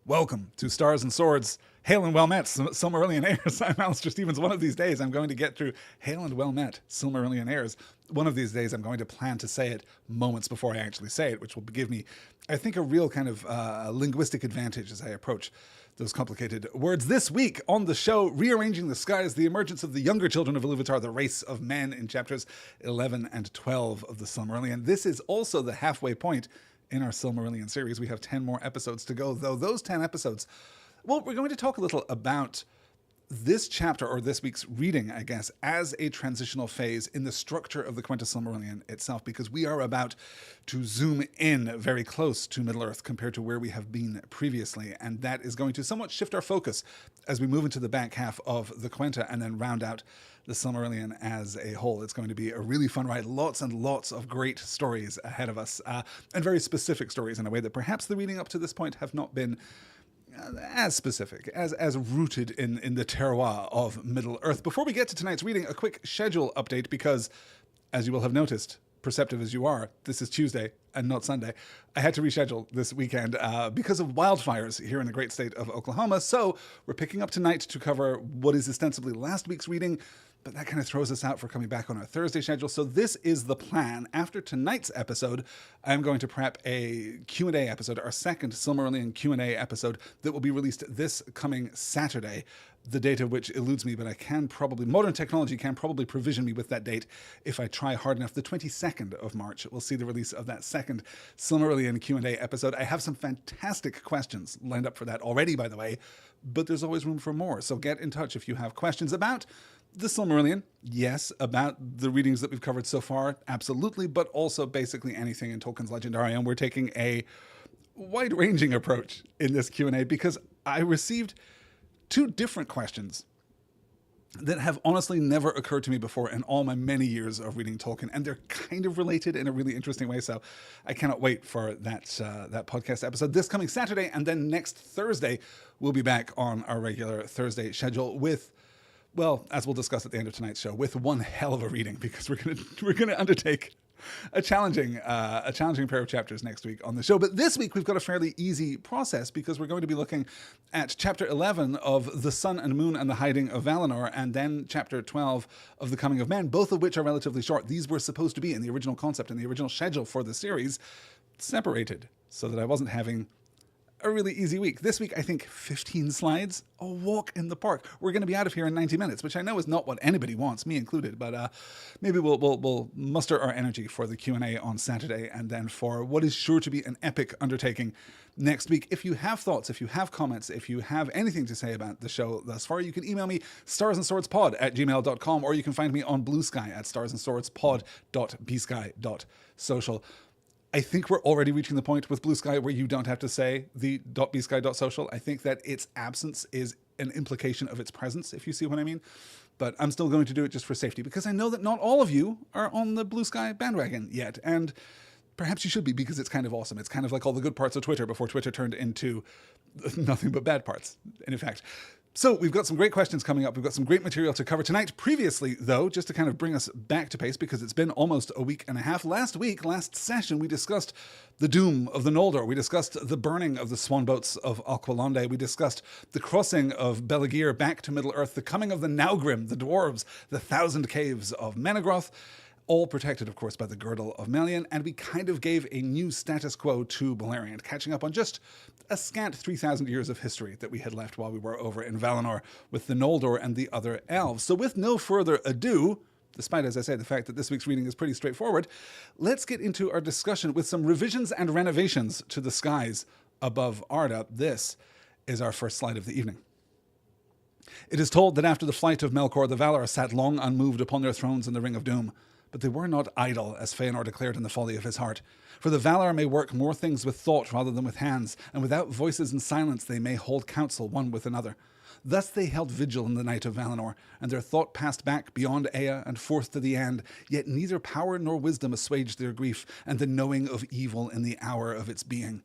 Welcome to Stars and Swords. Hail and well met, Silmarillion heirs. I'm Alistair Stevens. One of these days I'm going to get through Hail and well met, Silmarillion heirs. One of these days I'm going to plan to say it moments before I actually say it, which will give me, I think, a real kind of linguistic advantage as I approach those complicated words. This week on the show, Rearranging the Skies, the emergence of the younger children of Ilúvatar, the race of men, in chapters 11 and 12 of the Silmarillion. This is also the halfway point in our Silmarillion series. We have 10 more episodes to go, though those 10 episodes, well, we're going to talk a little about this chapter, or this week's reading, I guess, as a transitional phase in the structure of the Quenta Silmarillion itself, because we are about to zoom in very close to Middle-earth compared to where we have been previously, and that is going to somewhat shift our focus as we move into the back half of the Quenta and then round out the Silmarillion as a whole. It's going to be a really fun ride. Lots and lots of great stories ahead of us, and very specific stories in a way that perhaps the reading up to this point have not been as specific, as rooted in the terroir of Middle-earth. Before we get to tonight's reading, a quick schedule update, because, as you will have noticed, perceptive as you are, this is Tuesday and not Sunday. I had to reschedule this weekend because of wildfires here in the great state of Oklahoma, so we're picking up tonight to cover what is ostensibly last week's reading, but that kind of throws us out for coming back on our Thursday schedule. So this is the plan. After tonight's episode, I'm going to prep a Q&A episode, our second Silmarillion Q&A episode, that will be released this coming Saturday, the date of which eludes me, but I can probably, modern technology can probably provision me with that date if I try hard enough. The 22nd of March, we'll see the release of that second Silmarillion Q&A episode. I have some fantastic questions lined up for that already, by the way, but there's always room for more. So get in touch if you have questions about the Silmarillion, yes, about the readings that we've covered so far, absolutely, but also basically anything in Tolkien's Legendarium. We're taking a wide-ranging approach in this Q&A because I received two different questions that have honestly never occurred to me before in all my many years of reading Tolkien, and they're kind of related in a really interesting way, so I cannot wait for that podcast episode this coming Saturday, and then next Thursday we'll be back on our regular Thursday schedule with, well, as we'll discuss at the end of tonight's show, with one hell of a reading, because we're gonna undertake a challenging pair of chapters next week on the show. But this week we've got a fairly easy process, because we're going to be looking at chapter 11 of The Sun and Moon and the Hiding of Valinor, and then chapter 12 of The Coming of Men, both of which are relatively short. These were supposed to be, in the original concept, in the original schedule for the series, separated, so that I wasn't having a really easy week. This week, I think 15 slides, a walk in the park. We're going to be out of here in 90 minutes, which I know is not what anybody wants, me included, but maybe we'll muster our energy for the Q&A on Saturday, and then for what is sure to be an epic undertaking next week. If you have thoughts, if you have comments, if you have anything to say about the show thus far, you can email me, starsandswordspod@gmail.com, or you can find me on Blue Sky at starsandswordspod.bsky.social. I think we're already reaching the point with Blue Sky where you don't have to say the .bsky.social. I think that its absence is an implication of its presence, if you see what I mean. But I'm still going to do it just for safety, because I know that not all of you are on the Blue Sky bandwagon yet. And perhaps you should be, because it's kind of awesome. It's kind of like all the good parts of Twitter before Twitter turned into nothing but bad parts, in fact. So we've got some great questions coming up. We've got some great material to cover tonight. Previously, though, just to kind of bring us back to pace, because it's been almost a week and a half. Last session, we discussed the doom of the Noldor. We discussed the burning of the swan boats of Aqualonde. We discussed the crossing of Belagir back to Middle-earth, the coming of the Naugrim, the dwarves, the 1,000 caves of Menegroth, all protected, of course, by the girdle of Melian, and we kind of gave a new status quo to Beleriand, catching up on just a scant 3,000 years of history that we had left while we were over in Valinor with the Noldor and the other elves. So with no further ado, despite, as I say, the fact that this week's reading is pretty straightforward, let's get into our discussion with some revisions and renovations to the skies above Arda. This is our first slide of the evening. It is told that after the flight of Melkor, the Valar sat long unmoved upon their thrones in the Ring of Doom. But they were not idle, as Fëanor declared in the folly of his heart. For the Valar may work more things with thought rather than with hands, and without voices and silence they may hold counsel one with another. Thus they held vigil in the night of Valinor, and their thought passed back beyond Ea and forth to the end, yet neither power nor wisdom assuaged their grief, and the knowing of evil in the hour of its being.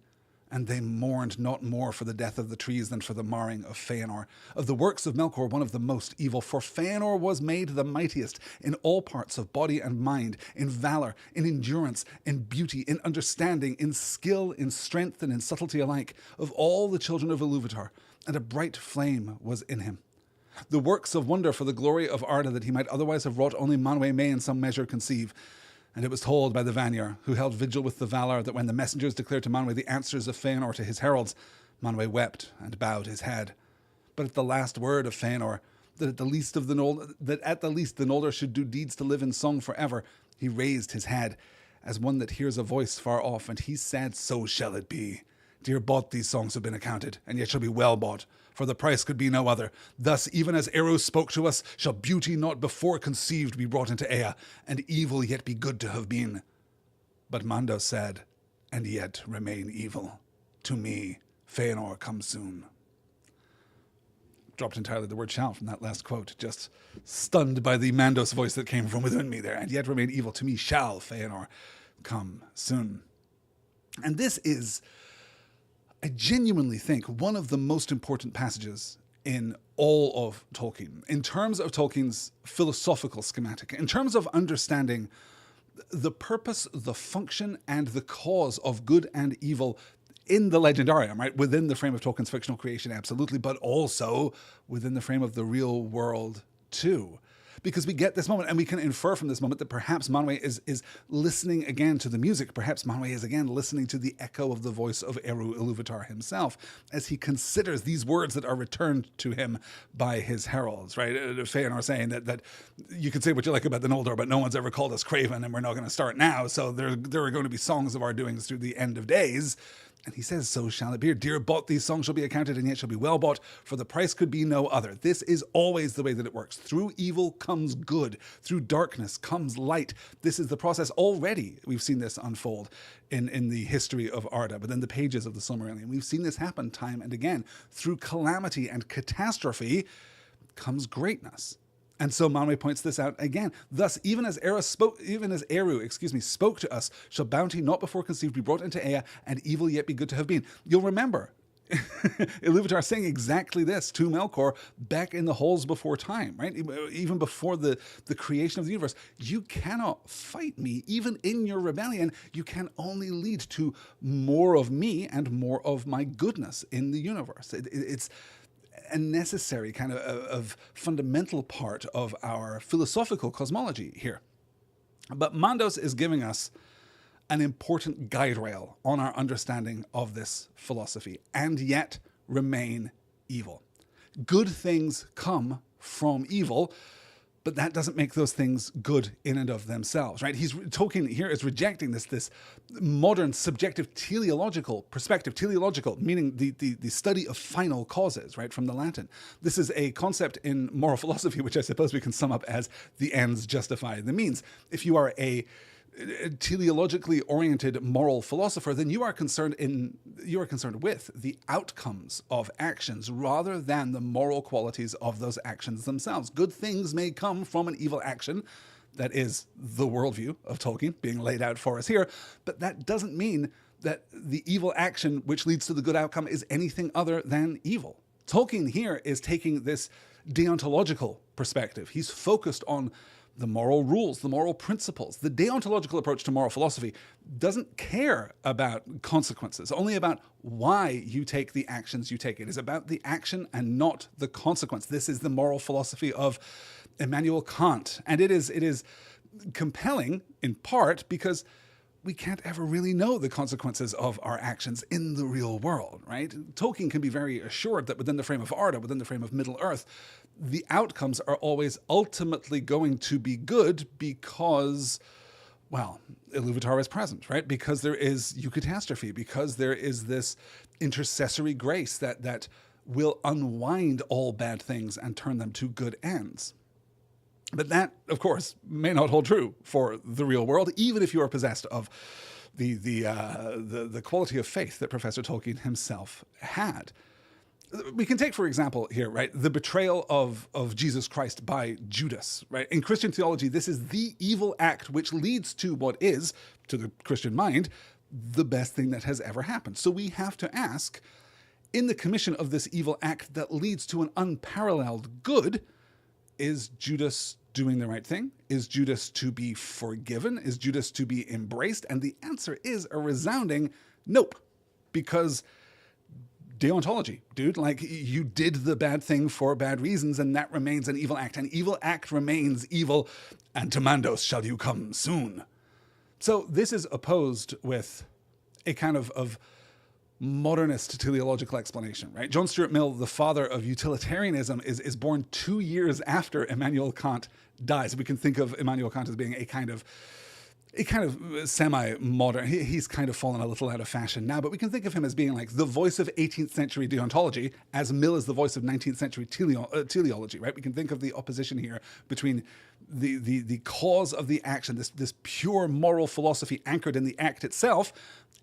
and they mourned not more for the death of the trees than for the marring of Feanor. Of the works of Melkor, one of the most evil, for Feanor was made the mightiest in all parts of body and mind, in valor, in endurance, in beauty, in understanding, in skill, in strength, and in subtlety alike, of all the children of Ilúvatar, and a bright flame was in him. The works of wonder for the glory of Arda that he might otherwise have wrought only Manwë may in some measure conceive. And it was told by the Vanir, who held vigil with the Valar, that when the messengers declared to Manwë the answers of Feanor to his heralds, Manwë wept and bowed his head. But at the last word of Feanor, that at the least the Noldor should do deeds to live in song forever, he raised his head, as one that hears a voice far off, and he said, "So shall it be. Dear bought these songs have been accounted, and yet shall be well bought, for the price could be no other. Thus, even as Eru spoke to us, shall beauty not before conceived be brought into Ea, and evil yet be good to have been." But Mando said, "And yet remain evil. To me, Feanor comes soon." Dropped entirely the word shall from that last quote, just stunned by the Mandos voice that came from within me there. "And yet remain evil. To me shall Feanor come soon." And this is, I genuinely think, one of the most important passages in all of Tolkien, in terms of Tolkien's philosophical schematic, in terms of understanding the purpose, the function, and the cause of good and evil in the Legendarium, right? Within the frame of Tolkien's fictional creation, absolutely, but also within the frame of the real world, too. Because we get this moment, and we can infer from this moment that perhaps Manwë is listening again to the music. Perhaps Manwë is again listening to the echo of the voice of Eru Ilúvatar himself as he considers these words that are returned to him by his heralds, right? Feanor saying that you can say what you like about the Noldor, but no one's ever called us craven, and we're not going to start now. So there are going to be songs of our doings through the end of days. And he says, "So shall it be. Dear bought, these songs shall be accounted, and yet shall be well bought, for the price could be no other." This is always the way that it works. Through evil comes good. Through darkness comes light. This is the process already. We've seen this unfold in the history of Arda, but in the pages of the Silmarillion. We've seen this happen time and again. Through calamity and catastrophe comes greatness. And so Manwë points this out again. Thus, even as Eru spoke to us, shall bounty not before conceived be brought into Ea, and evil yet be good to have been. You'll remember Ilúvatar saying exactly this to Melkor back in the halls before time, right? Even before the creation of the universe. You cannot fight me, even in your rebellion. You can only lead to more of me and more of my goodness in the universe. It's a necessary kind of fundamental part of our philosophical cosmology here. But Mandos is giving us an important guide rail on our understanding of this philosophy, and yet remain evil. Good things come from evil, but that doesn't make those things good in and of themselves, right? Tolkien here is rejecting this modern subjective teleological perspective. Teleological, meaning the study of final causes, right, from the Latin. This is a concept in moral philosophy, which I suppose we can sum up as the ends justify the means. If you are a teleologically oriented moral philosopher, then you are concerned with the outcomes of actions rather than the moral qualities of those actions themselves. Good things may come from an evil action. That is the worldview of Tolkien being laid out for us here, but that doesn't mean that the evil action which leads to the good outcome is anything other than evil. Tolkien here is taking this deontological perspective. He's focused on the moral rules, the moral principles. The deontological approach to moral philosophy doesn't care about consequences, only about why you take the actions you take. It is about the action and not the consequence. This is the moral philosophy of Immanuel Kant. And it is compelling in part because we can't ever really know the consequences of our actions in the real world, right? Tolkien can be very assured that within the frame of Arda, within the frame of Middle-earth, the outcomes are always ultimately going to be good because, well, Ilúvatar is present, right? Because there is eucatastrophe, because there is this intercessory grace that will unwind all bad things and turn them to good ends. But that, of course, may not hold true for the real world, even if you are possessed of the quality of faith that Professor Tolkien himself had. We can take, for example, here, right, the betrayal of Jesus Christ by Judas, right? In Christian theology, this is the evil act which leads to what is, to the Christian mind, the best thing that has ever happened. So we have to ask, in the commission of this evil act that leads to an unparalleled good, is Judas doing the right thing? Is Judas to be forgiven? Is Judas to be embraced? And the answer is a resounding nope, because deontology, dude, like, you did the bad thing for bad reasons, and that remains an evil act. An evil act remains evil, and to Mandos shall you come soon. So this is opposed with a kind of modernist teleological explanation, right? John Stuart Mill, the father of utilitarianism, is born 2 years after Immanuel Kant dies. We can think of Immanuel Kant as being a kind of semi-modern. He's kind of fallen a little out of fashion now, but we can think of him as being like the voice of 18th century deontology, as Mill is the voice of 19th century teleology, right? We can think of the opposition here between the cause of the action, this pure moral philosophy anchored in the act itself,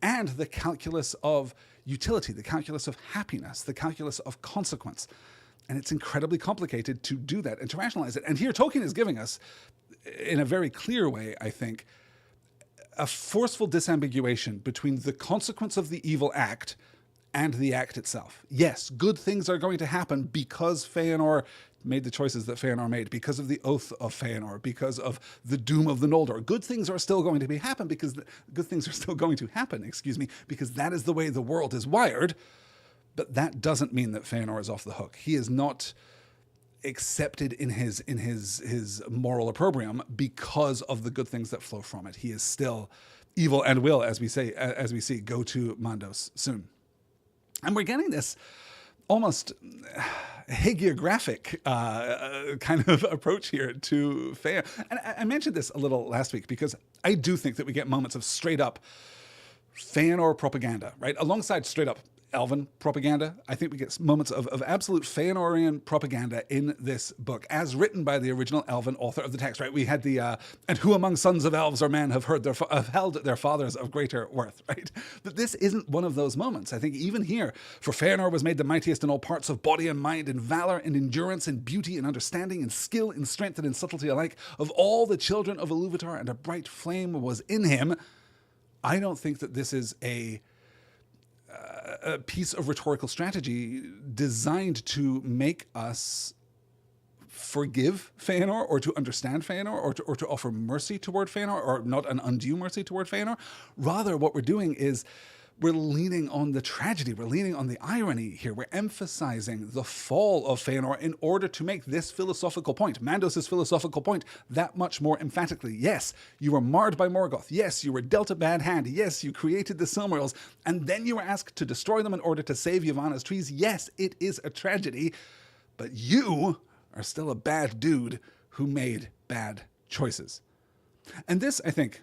and the calculus of utility, the calculus of happiness, the calculus of consequence. And it's incredibly complicated to do that and to rationalize it. And here Tolkien is giving us, in a very clear way, I think, a forceful disambiguation between the consequence of the evil act and the act itself. Yes, good things are going to happen because Feanor made the choices that Feanor made, because of the oath of Feanor, because of the doom of the Noldor. Good things are still going to because that is the way the world is wired. But that doesn't mean that Feanor is off the hook. He is not accepted in his moral opprobrium because of the good things that flow from it. He is still evil and will, as we see, go to Mandos soon. And we're getting this almost hagiographic kind of approach here to Feanor. And I mentioned this a little last week because I do think that we get moments of straight up Feanor propaganda, right? Alongside straight up Elven propaganda, I think we get moments of absolute Feanorian propaganda in this book, as written by the original Elven author of the text, right? We had the, and who among sons of elves or men have held their fathers of greater worth, right? But this isn't one of those moments. I think even here, for Feanor was made the mightiest in all parts of body and mind, in valor and endurance, in beauty and understanding, in skill, in strength and in subtlety alike, of all the children of Ilúvatar, and a bright flame was in him. I don't think that this is a piece of rhetorical strategy designed to make us forgive Feanor, or to understand Feanor, or to offer mercy toward Feanor, or not an undue mercy toward Feanor. Rather, what we're doing is we're leaning on the tragedy. We're leaning on the irony here. We're emphasizing the fall of Feanor in order to make this philosophical point, Mandos' philosophical point, that much more emphatically. Yes, you were marred by Morgoth. Yes, you were dealt a bad hand. Yes, you created the Silmarils, and then you were asked to destroy them in order to save Yavanna's trees. Yes, it is a tragedy, but you are still a bad dude who made bad choices. And this, I think,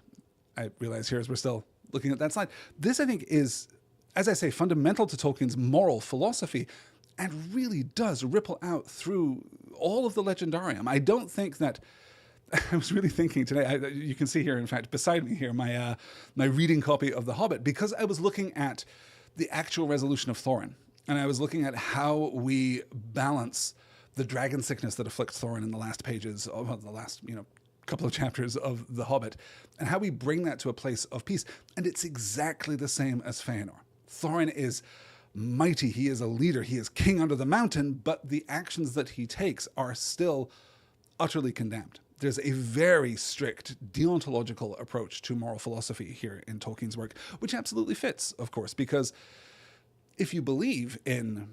I realize here as we're still looking at that slide, this I think is, as I say, fundamental to Tolkien's moral philosophy, and really does ripple out through all of the Legendarium. I don't think that, I was really thinking today, you can see here, in fact, beside me here, my reading copy of The Hobbit, because I was looking at the actual resolution of Thorin, and I was looking at how we balance the dragon sickness that afflicts Thorin in the last pages of the last, couple of chapters of The Hobbit, and how we bring that to a place of peace. And it's exactly the same as Feanor. Thorin is mighty, he is a leader, he is king under the mountain, but the actions that he takes are still utterly condemned. There's a very strict deontological approach to moral philosophy here in Tolkien's work, which absolutely fits, of course, because if you believe in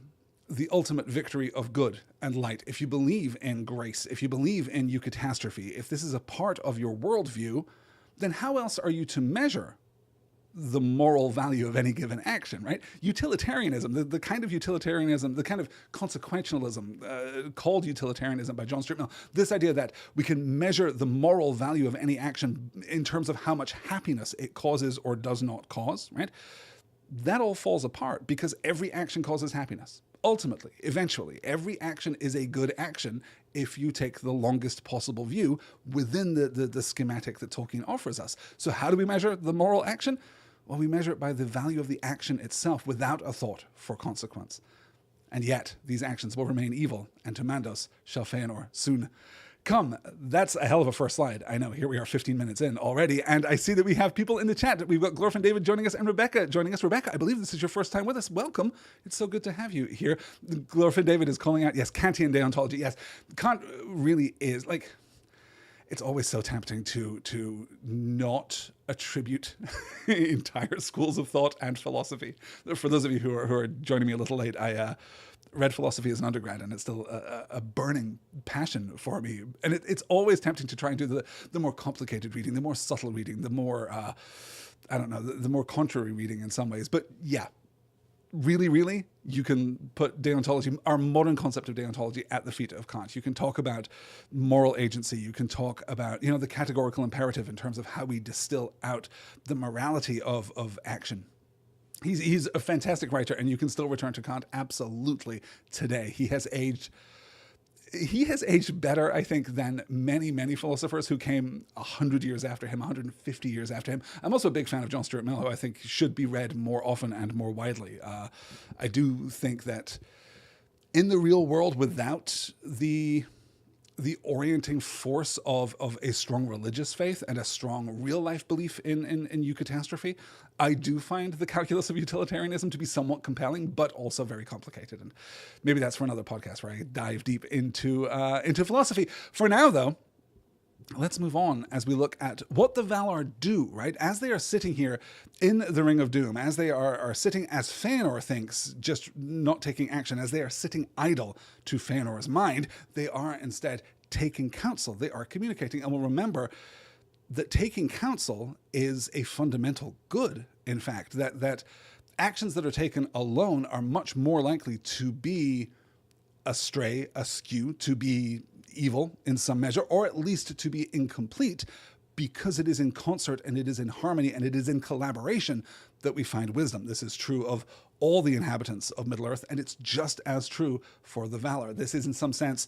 the ultimate victory of good and light, if you believe in grace, if you believe in eucatastrophe, if this is a part of your worldview, then how else are you to measure the moral value of any given action, right? Utilitarianism, the kind of utilitarianism, the kind of consequentialism called utilitarianism by John Stuart Mill, this idea that we can measure the moral value of any action in terms of how much happiness it causes or does not cause, right? That all falls apart because every action causes happiness. Ultimately, eventually, every action is a good action if you take the longest possible view within the schematic that Tolkien offers us. So how do we measure the moral action? Well, we measure it by the value of the action itself without a thought for consequence. And yet, these actions will remain evil, and to Mandos shall Feanor soon Come, that's a hell of a first slide. I know, here we are 15 minutes in already, and I see that we have people in the chat. We've got Glorfin David joining us and Rebecca joining us. Rebecca, I believe this is your first time with us. Welcome. It's so good to have you here. Glorfin David is calling out, yes, Kantian deontology. Yes, Kant really is, like, it's always so tempting to not attribute entire schools of thought and philosophy. For those of you who are joining me a little late, I read philosophy as an undergrad, and it's still a burning passion for me. And it's always tempting to try and do the more complicated reading, the more subtle reading, the more, the more contrary reading in some ways. But yeah, really, you can put deontology, our modern concept of deontology, at the feet of Kant. You can talk about moral agency. You can talk about, the categorical imperative in terms of how we distill out the morality of action. He's a fantastic writer, and you can still return to Kant absolutely today. He has aged better, I think, than many philosophers who came 100 years after him, 150 years after him. I'm also a big fan of John Stuart Mill, who I think should be read more often and more widely. I do think that in the real world, without the orienting force of a strong religious faith and a strong real life belief in eucatastrophe, I do find the calculus of utilitarianism to be somewhat compelling, but also very complicated. And maybe that's for another podcast where I dive deep into philosophy. For now, though, let's move on as we look at what the Valar do, right? As they are sitting here in the Ring of Doom, as they are sitting as Fëanor thinks, just not taking action, as they are sitting idle to Fëanor's mind, they are instead taking counsel. They are communicating. And we'll remember that taking counsel is a fundamental good, in fact, that actions that are taken alone are much more likely to be astray, askew, to be evil in some measure, or at least to be incomplete, because it is in concert and it is in harmony and it is in collaboration that we find wisdom. This is true of all the inhabitants of Middle-earth, and it's just as true for the Valar. This is, in some sense,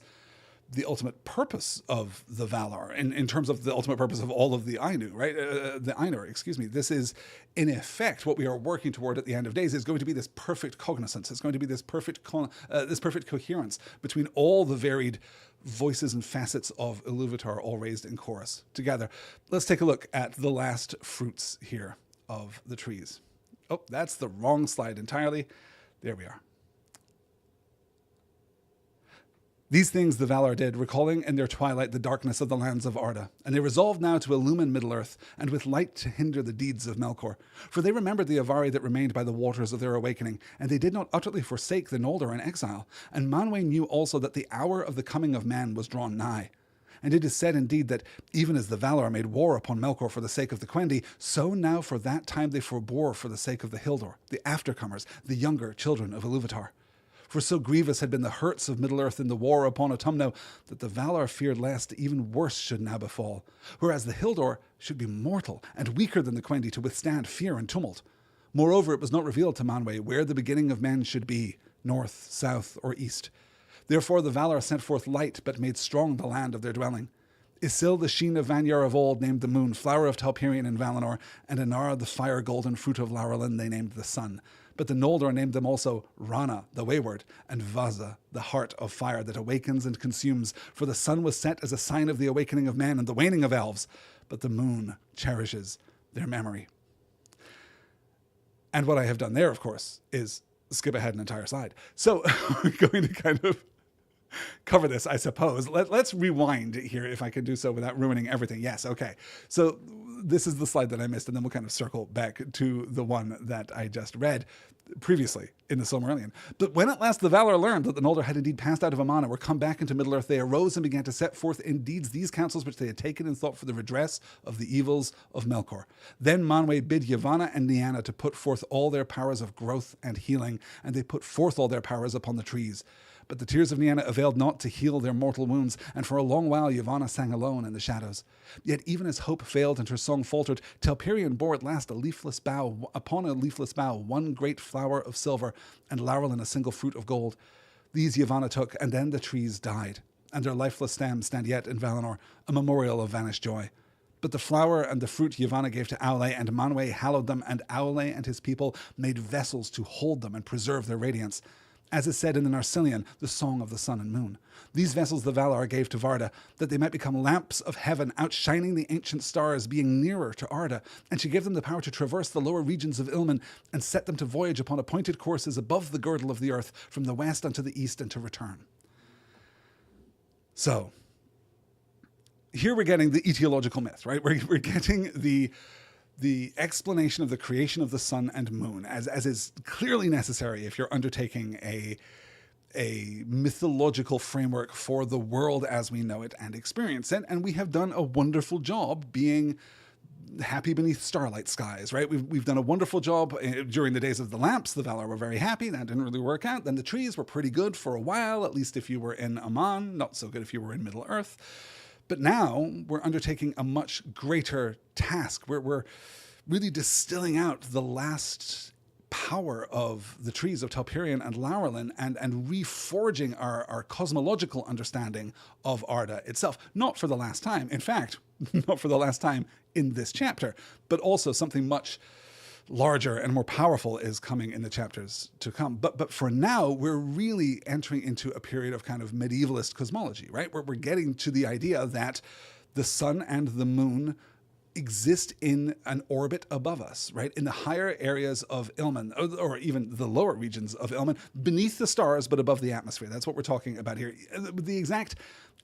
the ultimate purpose of the Valar, in terms of the ultimate purpose of all of the Ainu, right? The Ainur, excuse me. This is, in effect, what we are working toward at the end of days is going to be this perfect cognizance. It's going to be this perfect coherence between all the varied voices and facets of Ilúvatar, all raised in chorus together. Let's take a look at the last fruits here of the trees. Oh, that's the wrong slide entirely. There we are. These things the Valar did, recalling in their twilight the darkness of the lands of Arda, and they resolved now to illumine Middle-earth, and with light to hinder the deeds of Melkor. For they remembered the Avari that remained by the waters of their awakening, and they did not utterly forsake the Noldor in exile. And Manwë knew also that the hour of the coming of man was drawn nigh. And it is said indeed that even as the Valar made war upon Melkor for the sake of the Quendi, so now for that time they forbore for the sake of the Hildor, the aftercomers, the younger children of Ilúvatar. For so grievous had been the hurts of Middle-earth in the war upon Autumno that the Valar feared lest even worse should now befall, whereas the Hildor should be mortal and weaker than the Quendi to withstand fear and tumult. Moreover, it was not revealed to Manwë where the beginning of men should be, north, south, or east. Therefore the Valar sent forth light, but made strong the land of their dwelling. Isil, the sheen of Vanyar of old, named the moon, flower of Talpirion and Valinor, and Anar, the fire-golden fruit of Laurelin, they named the sun. But the Noldor named them also Rana, the wayward, and Vaza, the heart of fire that awakens and consumes, for the sun was set as a sign of the awakening of men and the waning of elves, but the moon cherishes their memory. And what I have done there, of course, is skip ahead an entire slide. So we're going to kind of cover this, I suppose. Let's rewind here, if I can do so without ruining everything. Yes, okay. So this is the slide that I missed, and then we'll kind of circle back to the one that I just read previously in the Silmarillion. But when at last the Valar learned that the Noldor had indeed passed out of Aman and were come back into Middle-earth, they arose and began to set forth in deeds these counsels which they had taken in thought for the redress of the evils of Melkor. Then Manwë bid Yavanna and Nianna to put forth all their powers of growth and healing, and they put forth all their powers upon the trees. But the tears of Nianna availed not to heal their mortal wounds, and for a long while Yavanna sang alone in the shadows. Yet even as hope failed and her song faltered, Talpirion bore at last upon a leafless bough one great flower of silver, and Laurelin a single fruit of gold. These Yavanna took, and then the trees died, and their lifeless stems stand yet in Valinor, a memorial of vanished joy. But the flower and the fruit Yavanna gave to Aule, and Manwë hallowed them, and Aule and his people made vessels to hold them and preserve their radiance. As is said in the Narsillion, the Song of the Sun and Moon. These vessels the Valar gave to Varda, that they might become lamps of heaven, outshining the ancient stars, being nearer to Arda, and she gave them the power to traverse the lower regions of Ilmen, and set them to voyage upon appointed courses above the girdle of the earth, from the west unto the east, and to return. So, here we're getting the etiological myth, right? We're getting the explanation of the creation of the sun and moon, as is clearly necessary if you're undertaking a mythological framework for the world as we know it and experience it. And we have done a wonderful job being happy beneath starlight skies, right? We've done a wonderful job during the days of the lamps. The Valar were very happy. That didn't really work out. Then the trees were pretty good for a while, at least if you were in Aman, not so good if you were in Middle Earth. But now we're undertaking a much greater task. We're really distilling out the last power of the trees of Telperion and Laurelin and reforging our cosmological understanding of Arda itself. Not for the last time. In fact, not for the last time in this chapter, but also something much larger and more powerful is coming in the chapters to come. But for now, we're really entering into a period of kind of medievalist cosmology, right? Where we're getting to the idea that the sun and the moon exist in an orbit above us, right? In the higher areas of Ilmen, or even the lower regions of Ilmen, beneath the stars, but above the atmosphere. That's what we're talking about here. The exact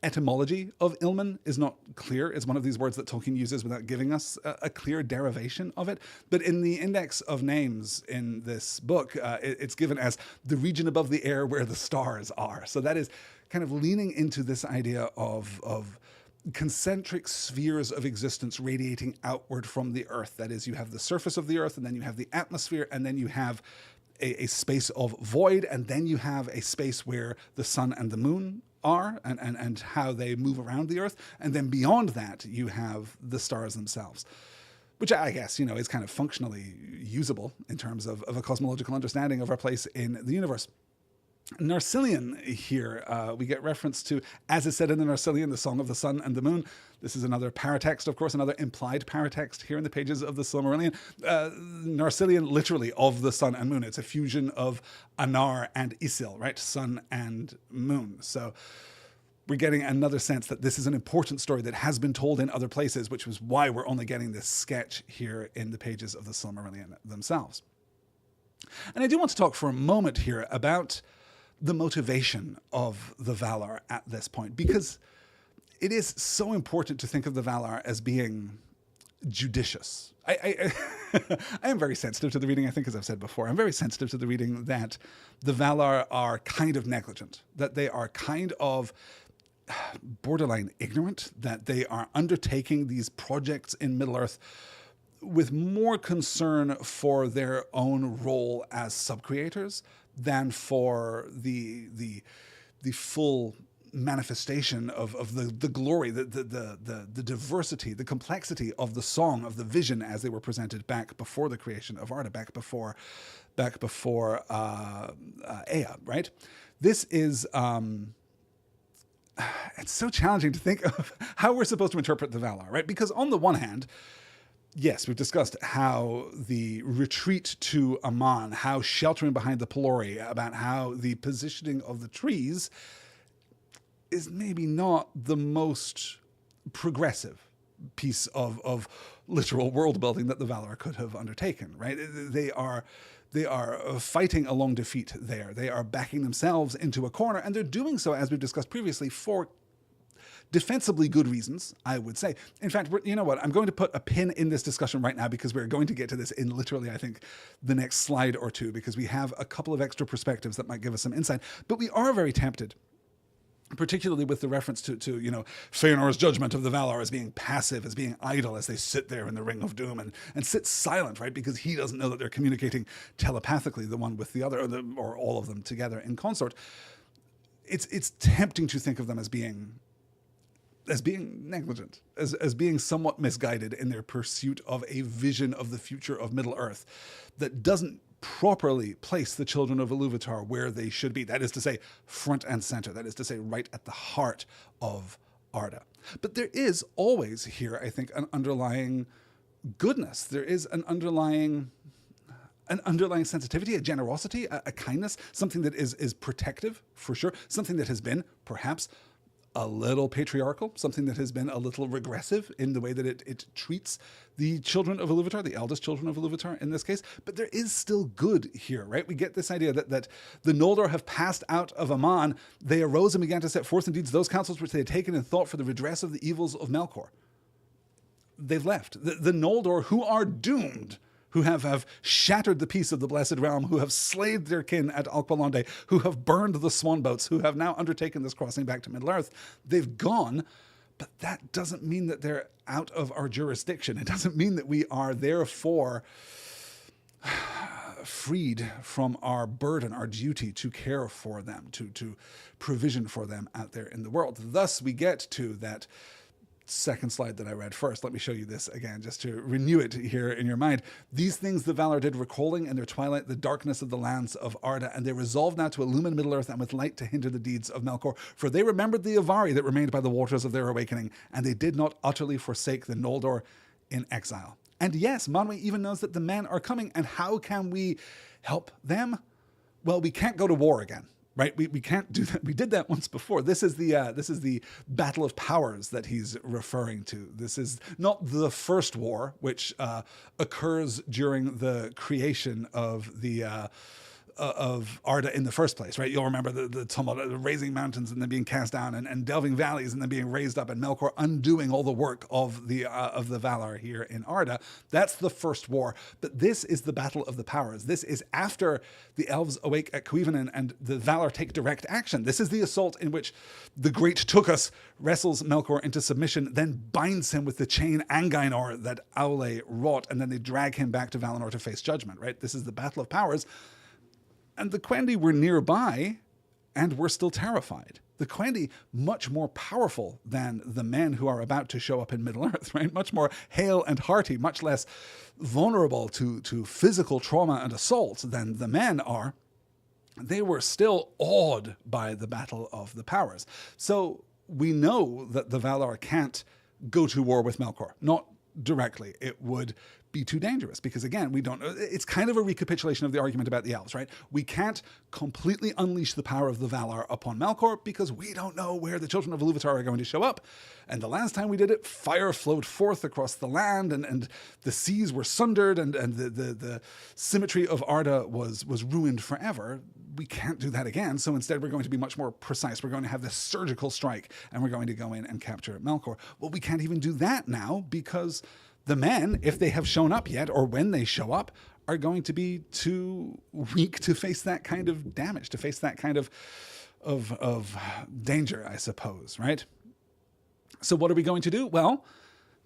etymology of Ilmen is not clear. It's one of these words that Tolkien uses without giving us a clear derivation of it. But in the index of names in this book, it's given as the region above the air where the stars are. So that is kind of leaning into this idea of concentric spheres of existence radiating outward from the earth. That is, you have the surface of the earth, and then you have the atmosphere, and then you have a space of void, and then you have a space where the sun and the moon are and how they move around the earth. And then beyond that, you have the stars themselves, which I guess, is kind of functionally usable in terms of a cosmological understanding of our place in the universe. Narsillion here, we get reference to, as is said in the Narsillion, the Song of the Sun and the Moon. This is another paratext, of course, another implied paratext here in the pages of the Silmarillion. Narsillion, literally, of the sun and moon. It's a fusion of Anar and Isil, right? Sun and moon. So we're getting another sense that this is an important story that has been told in other places, which was why we're only getting this sketch here in the pages of the Silmarillion themselves. And I do want to talk for a moment here about the motivation of the Valar at this point, because it is so important to think of the Valar as being judicious. I am very sensitive to the reading, I think, as I've said before. I'm very sensitive to the reading that the Valar are kind of negligent, that they are kind of borderline ignorant, that they are undertaking these projects in Middle-earth with more concern for their own role as sub-creators than for the full manifestation of the glory, the diversity, the complexity of the song, of the vision as they were presented back before the creation of Arda, back before Ea, right? This is it's so challenging to think of how we're supposed to interpret the Valar, right? Because on the one hand, yes, we've discussed how the retreat to Aman, how sheltering behind the Pelori, about how the positioning of the trees is maybe not the most progressive piece of literal world building that the Valar could have undertaken, right? They are fighting a long defeat there. They are backing themselves into a corner, and they're doing so, as we've discussed previously, for defensibly good reasons, I would say. In fact, you know what? I'm going to put a pin in this discussion right now because we're going to get to this in literally, I think, the next slide or two, because we have a couple of extra perspectives that might give us some insight. But we are very tempted, particularly with the reference to Feanor's judgment of the Valar as being passive, as being idle, as they sit there in the Ring of Doom and sit silent, right? Because he doesn't know that they're communicating telepathically, the one with the other, or all of them together in consort. It's tempting to think of them as being negligent, as being somewhat misguided in their pursuit of a vision of the future of Middle-earth that doesn't properly place the children of Ilúvatar where they should be. That is to say, front and center. That is to say, right at the heart of Arda. But there is always here, I think, an underlying goodness. There is an underlying an underlying sensitivity, a generosity, a kindness, something that is protective, for sure, something that has been perhaps a little patriarchal, something that has been a little regressive in the way that it treats the children of Ilúvatar, the eldest children of Ilúvatar in this case. But there is still good here, right? We get this idea that the Noldor have passed out of Aman. They arose and began to set forth in deeds those counsels which they had taken in thought for the redress of the evils of Melkor. They've left. The Noldor, who are doomed, who have shattered the peace of the Blessed Realm, who have slayed their kin at Alqualonde, who have burned the swan boats, who have now undertaken this crossing back to Middle-earth, they've gone, but that doesn't mean that they're out of our jurisdiction. It doesn't mean that we are therefore freed from our burden, our duty to care for them, to provision for them out there in the world. Thus, we get to that second slide that I read first. Let me show you this again, just to renew it here in your mind. These things the Valar did, recalling in their twilight the darkness of the lands of Arda, and they resolved now to illumine Middle-earth and with light to hinder the deeds of Melkor. For they remembered the Avari that remained by the waters of their awakening, and they did not utterly forsake the Noldor in exile. And yes, Manwë even knows that the men are coming, and how can we help them? Well, we can't go to war again. Right, we can't do that. We did that once before. This is the battle of powers that he's referring to. This is not the first war, which occurs during the creation of the of Arda in the first place, right? You'll remember the tumult, the raising mountains and then being cast down, and delving valleys and then being raised up, and Melkor undoing all the work of the Valar here in Arda. That's the first war. But this is the battle of the powers. This is after the elves awake at Cuivanen and the Valar take direct action. This is the assault in which the great Tukas wrestles Melkor into submission, then binds him with the chain Angainor that Aule wrought, and then they drag him back to Valinor to face judgment, right? This is the battle of powers. And the Quendi were nearby and were still terrified. The Quendi, much more powerful than the men who are about to show up in Middle-earth, right? Much more hale and hearty, much less vulnerable to physical trauma and assault than the men are. They were still awed by the battle of the powers. So we know that the Valar can't go to war with Melkor. Not directly. It would be too dangerous because, again, we don't know. It's kind of a recapitulation of the argument about the elves, right? We can't completely unleash the power of the Valar upon Melkor because we don't know where the children of Ilúvatar are going to show up. And the last time we did it, fire flowed forth across the land, and the seas were sundered, and the symmetry of Arda was ruined forever. We can't do that again. So instead, we're going to be much more precise. We're going to have this surgical strike, and we're going to go in and capture Melkor. Well, we can't even do that now because the men, if they have shown up yet, or when they show up, are going to be too weak to face that kind of damage, to face that kind of danger, I suppose, right? So what are we going to do? Well,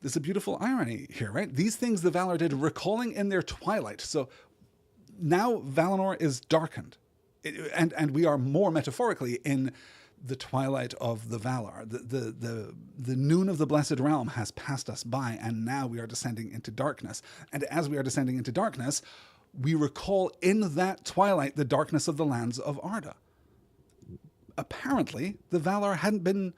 there's a beautiful irony here, right? These things the Valar did, recalling in their twilight. So now Valinor is darkened, and we are more metaphorically in the twilight of the Valar. The noon of the Blessed Realm has passed us by, and now we are descending into darkness. And as we are descending into darkness, we recall in that twilight the darkness of the lands of Arda. Apparently, the Valar hadn't been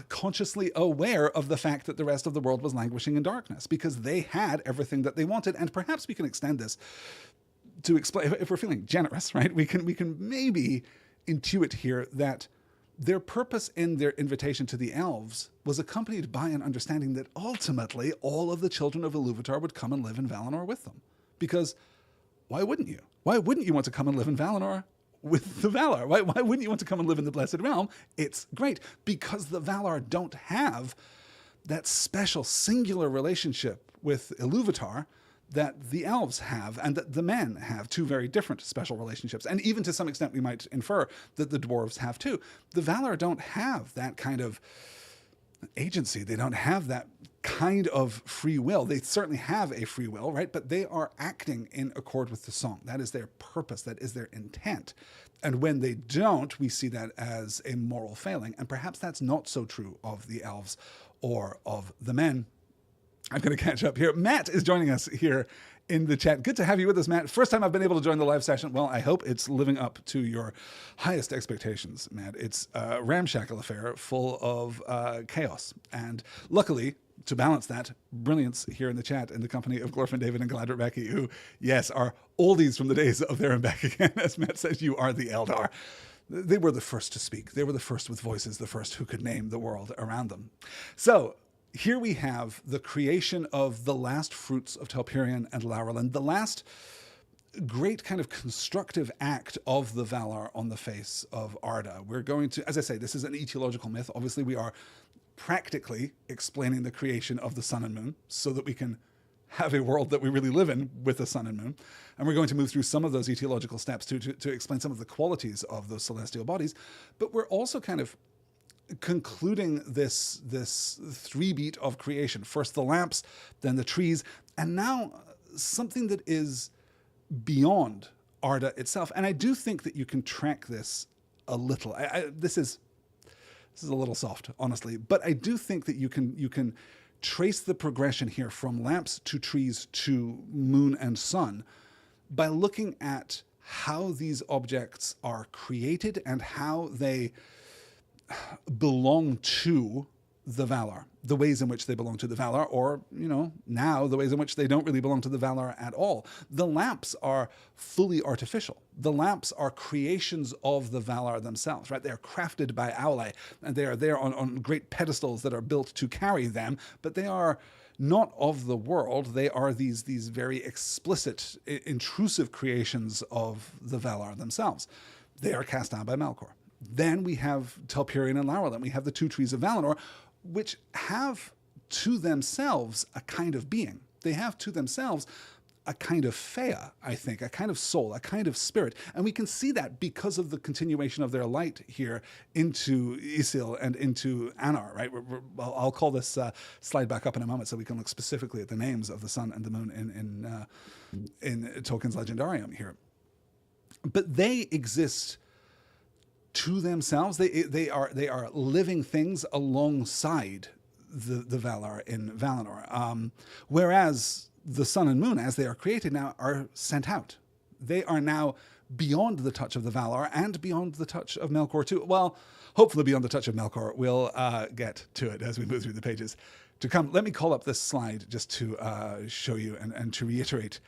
consciously aware of the fact that the rest of the world was languishing in darkness, because they had everything that they wanted. And perhaps we can extend this to explain, if we're feeling generous, right? We can maybe intuit here that their purpose in their invitation to the elves was accompanied by an understanding that ultimately all of the children of Ilúvatar would come and live in Valinor with them. Because why wouldn't you? Why wouldn't you want to come and live in Valinor with the Valar? Why wouldn't you want to come and live in the Blessed Realm? It's great. Because the Valar don't have that special singular relationship with Ilúvatar that the elves have and that the men have, two very different special relationships. And even to some extent, we might infer that the dwarves have too. The Valar don't have that kind of agency. They don't have that kind of free will. They certainly have a free will, right? But they are acting in accord with the song. That is their purpose. That is their intent. And when they don't, we see that as a moral failing. And perhaps that's not so true of the elves or of the men. I'm going to catch up here. Matt is joining us here in the chat. Good to have you with us, Matt. First time I've been able to join the live session. Well, I hope it's living up to your highest expectations, Matt. It's a ramshackle affair full of chaos. And luckily, to balance that, brilliance here in the chat in the company of Glorfin David and Gladrick Becky, who, yes, are oldies from the days of There and Back Again. As Matt says, you are the Eldar. They were the first to speak. They were the first with voices, the first who could name the world around them. So here we have the creation of the last fruits of Telperion and Laurelin, the last great kind of constructive act of the Valar on the face of Arda. We're going to, as I say, this is an etiological myth. Obviously, we are practically explaining the creation of the sun and moon so that we can have a world that we really live in with the sun and moon. And we're going to move through some of those etiological steps to explain some of the qualities of those celestial bodies. But we're also kind of concluding this three-beat of creation. First the lamps, then the trees, and now something that is beyond Arda itself. And I do think that you can track this a little. This is a little soft, honestly, but I do think that you can trace the progression here from lamps to trees to moon and sun by looking at how these objects are created and how they belong to the Valar, the ways in which they belong to the Valar, or, now the ways in which they don't really belong to the Valar at all. The lamps are fully artificial. The lamps are creations of the Valar themselves, right? They are crafted by Aule, and they are there on great pedestals that are built to carry them, but they are not of the world. They are these very explicit, intrusive creations of the Valar themselves. They are cast down by Melkor. Then we have Telperion and Laurelin. We have the two trees of Valinor, which have to themselves a kind of being. They have to themselves a kind of Fea, I think, a kind of soul, a kind of spirit. And we can see that because of the continuation of their light here into Isil and into Anar, right? I'll call this slide back up in a moment so we can look specifically at the names of the sun and the moon in Tolkien's Legendarium here. But they exist to themselves. They are living things alongside the Valar in Valinor. Whereas the sun and moon, as they are created now, are sent out. They are now beyond the touch of the Valar and beyond the touch of Melkor too. Well, hopefully beyond the touch of Melkor. We'll get to it as we move through the pages to come. Let me call up this slide just to show you and to reiterate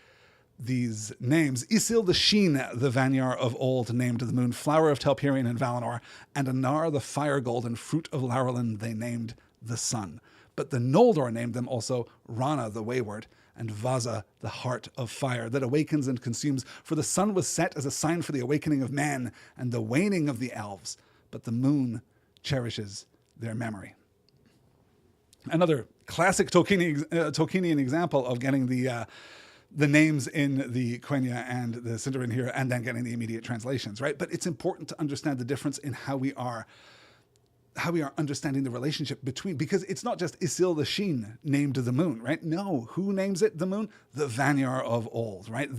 these names. Isil the Sheen, the Vanyar of old, named the moon, flower of Telperion and Valinor, and Anar the fire golden fruit of Laurelin they named the sun. But the Noldor named them also Rana the wayward, and Vaza the heart of fire, that awakens and consumes. For the sun was set as a sign for the awakening of man and the waning of the elves, but the moon cherishes their memory. Another classic Tolkienian example of getting the names in the Quenya and the Sindarin here, and then getting the immediate translations, right? But it's important to understand the difference in how we are understanding the relationship between, because it's not just Isil the Sheen named the moon, right? No, who names it the moon? The Vanyar of old, right?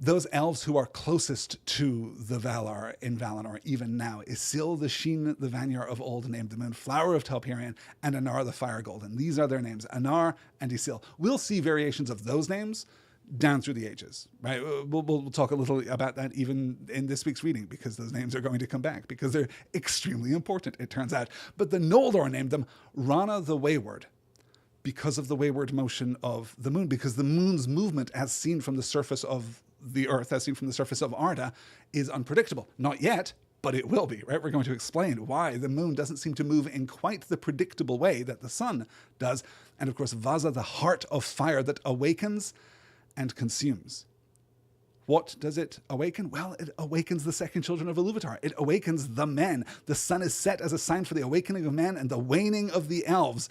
Those elves who are closest to the Valar in Valinor, even now. Isil the Sheen, the Vanyar of old, named the moon, flower of Telperion, and Anar the fire golden. These are their names, Anar and Isil. We'll see variations of those names down through the ages, right? We'll talk a little about that even in this week's reading, because those names are going to come back, because they're extremely important, it turns out. But the Noldor named them Rana the wayward, because of the wayward motion of the moon, because the moon's movement, as seen from the surface of the earth, as seen from the surface of Arda, is unpredictable. Not yet, but it will be, right? We're going to explain why the moon doesn't seem to move in quite the predictable way that the sun does. And of course, Vaza, the heart of fire that awakens and consumes. What does it awaken? Well, it awakens the second children of Ilúvatar. It awakens the men. The sun is set as a sign for the awakening of men and the waning of the elves,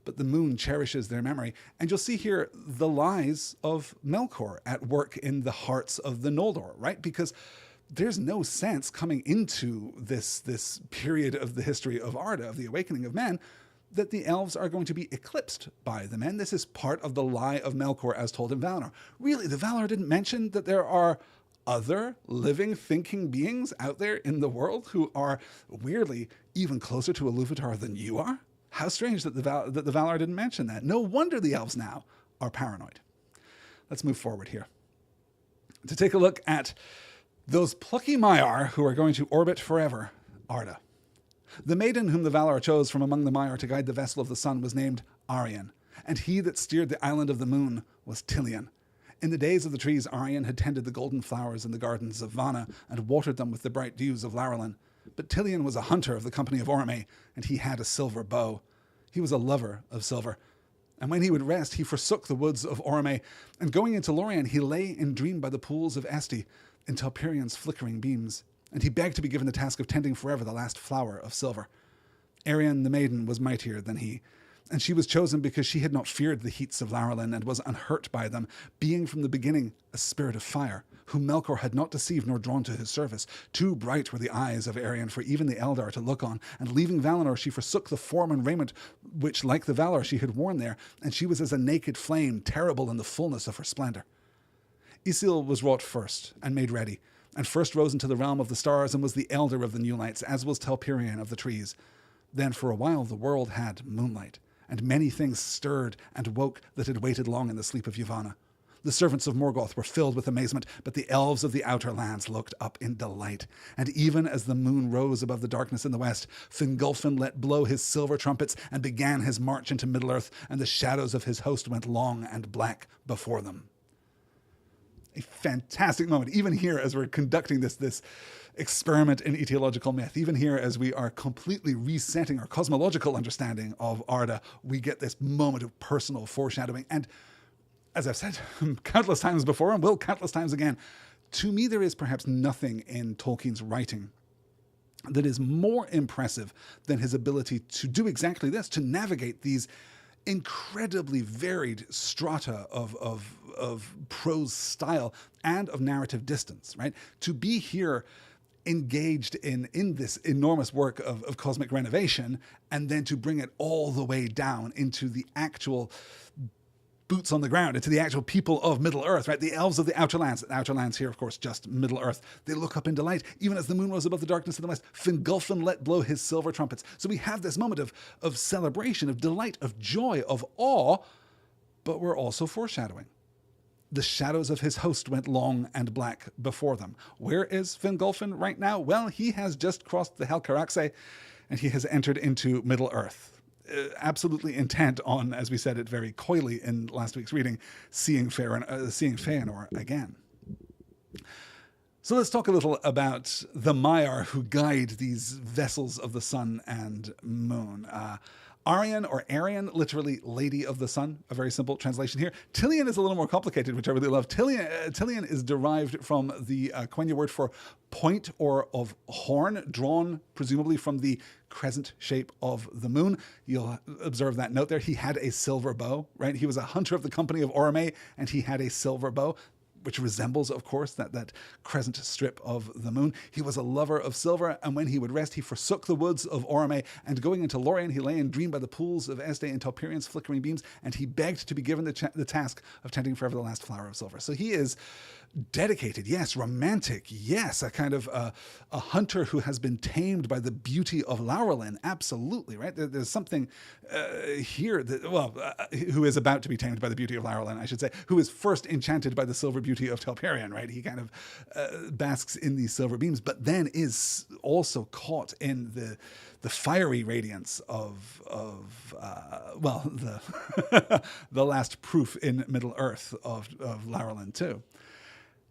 but the moon cherishes their memory. And you'll see here the lies of Melkor at work in the hearts of the Noldor, right? Because there's no sense coming into this period of the history of Arda, of the awakening of men, that the elves are going to be eclipsed by the men. This is part of the lie of Melkor as told in Valinor. Really, the Valar didn't mention that there are other living, thinking beings out there in the world who are weirdly even closer to Ilúvatar than you are? How strange that the Valar didn't mention that. No wonder the elves now are paranoid. Let's move forward here to take a look at those plucky Maiar who are going to orbit forever Arda. The maiden whom the Valar chose from among the Maiar to guide the vessel of the sun was named Arian. And he that steered the island of the moon was Tilion. In the days of the trees, Arian had tended the golden flowers in the gardens of Vana and watered them with the bright dews of Laurelin. But Tilion was a hunter of the company of Orome, and he had a silver bow. He was a lover of silver. And when he would rest, he forsook the woods of Orome, and going into Lorien, he lay in dream by the pools of Esti, in Telperion's flickering beams, and he begged to be given the task of tending forever the last flower of silver. Arian the maiden was mightier than he, and she was chosen because she had not feared the heats of Laurelin and was unhurt by them, being from the beginning a spirit of fire, whom Melkor had not deceived nor drawn to his service. Too bright were the eyes of Arian for even the Eldar to look on, and leaving Valinor she forsook the form and raiment which, like the valor, she had worn there, and she was as a naked flame, terrible in the fullness of her splendor. Isil was wrought first, and made ready, and first rose into the realm of the stars, and was the elder of the new lights, as was Telperion of the trees. Then for a while the world had moonlight, and many things stirred and woke that had waited long in the sleep of Yavanna. The servants of Morgoth were filled with amazement, but the elves of the outer lands looked up in delight. And even as the moon rose above the darkness in the west, Fingolfin let blow his silver trumpets and began his march into Middle-earth, and the shadows of his host went long and black before them. A fantastic moment, even here as we're conducting this experiment in etiological myth, even here as we are completely resetting our cosmological understanding of Arda, we get this moment of personal foreshadowing. And as I've said countless times before, and will countless times again, to me there is perhaps nothing in Tolkien's writing that is more impressive than his ability to do exactly this, to navigate these incredibly varied strata of prose style and of narrative distance, right? To be here engaged in this enormous work of cosmic renovation, and then to bring it all the way down into the actual boots on the ground, into the actual people of Middle-earth, right? The elves of the Outer Lands. The Outer Lands here, of course, just Middle-earth. They look up in delight. Even as the moon rose above the darkness of the west, Fingolfin let blow his silver trumpets. So we have this moment of celebration, of delight, of joy, of awe, but we're also foreshadowing. The shadows of his host went long and black before them. Where is Fingolfin right now? Well, he has just crossed the Helcaraxe, and he has entered into Middle-earth. Absolutely intent on, as we said it very coyly in last week's reading, seeing Feanor again. So let's talk a little about the Maiar who guide these vessels of the sun and moon. Arian or Arian, literally Lady of the Sun, a very simple translation here. Tilion is a little more complicated, which I really love. Tilion is derived from the Quenya word for point or of horn, drawn presumably from the crescent shape of the moon. You'll observe that note there. He had a silver bow, right? He was a hunter of the company of Orome, and he had a silver bow, which resembles, of course, that crescent strip of the moon. He was a lover of silver, and when he would rest, he forsook the woods of Orome, and going into Lorien, he lay and dreamed by the pools of Este and Telperion's flickering beams, and he begged to be given the task of tending forever the last flower of silver. So he is dedicated, yes, romantic, yes, a kind of a hunter who has been tamed by the beauty of Laurelin, absolutely, right? There's something here that, who is about to be tamed by the beauty of Laurelin, I should say, who is first enchanted by the silver beauty of Telperion, right? He kind of basks in these silver beams, but then is also caught in the fiery radiance of the the last proof in Middle-earth of Laurelin too.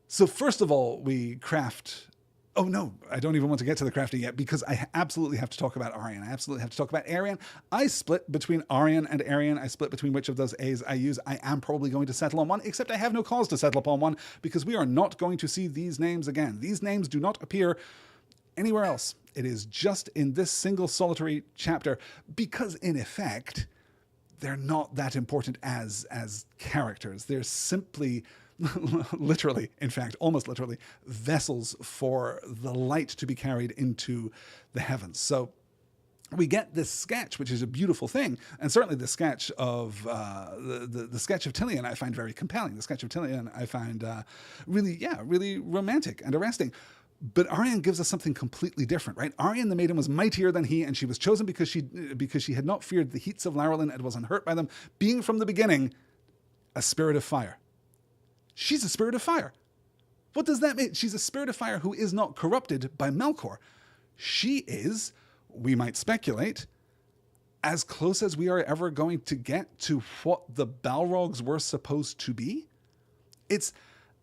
So first of all, we craft... Oh, no, I don't even want to get to the crafting yet because I absolutely have to talk about Arian. I absolutely have to talk about Arian. I split between Arian and Arian. I split between which of those A's I use. I am probably going to settle on one, except I have no cause to settle upon one because we are not going to see these names again. These names do not appear anywhere else. It is just in this single solitary chapter because, in effect, they're not that important as characters. They're simply... literally, in fact, almost literally, vessels for the light to be carried into the heavens. So we get this sketch, which is a beautiful thing, and certainly the sketch of the sketch of Tilion I find very compelling. The sketch of Tilion I find really romantic and arresting. But Arian gives us something completely different, right? Arian the maiden was mightier than he, and she was chosen because she had not feared the heats of Laurelin and was unhurt by them, being from the beginning a spirit of fire. She's a spirit of fire. What does that mean? She's a spirit of fire who is not corrupted by Melkor. She is, we might speculate, as close as we are ever going to get to what the Balrogs were supposed to be. It's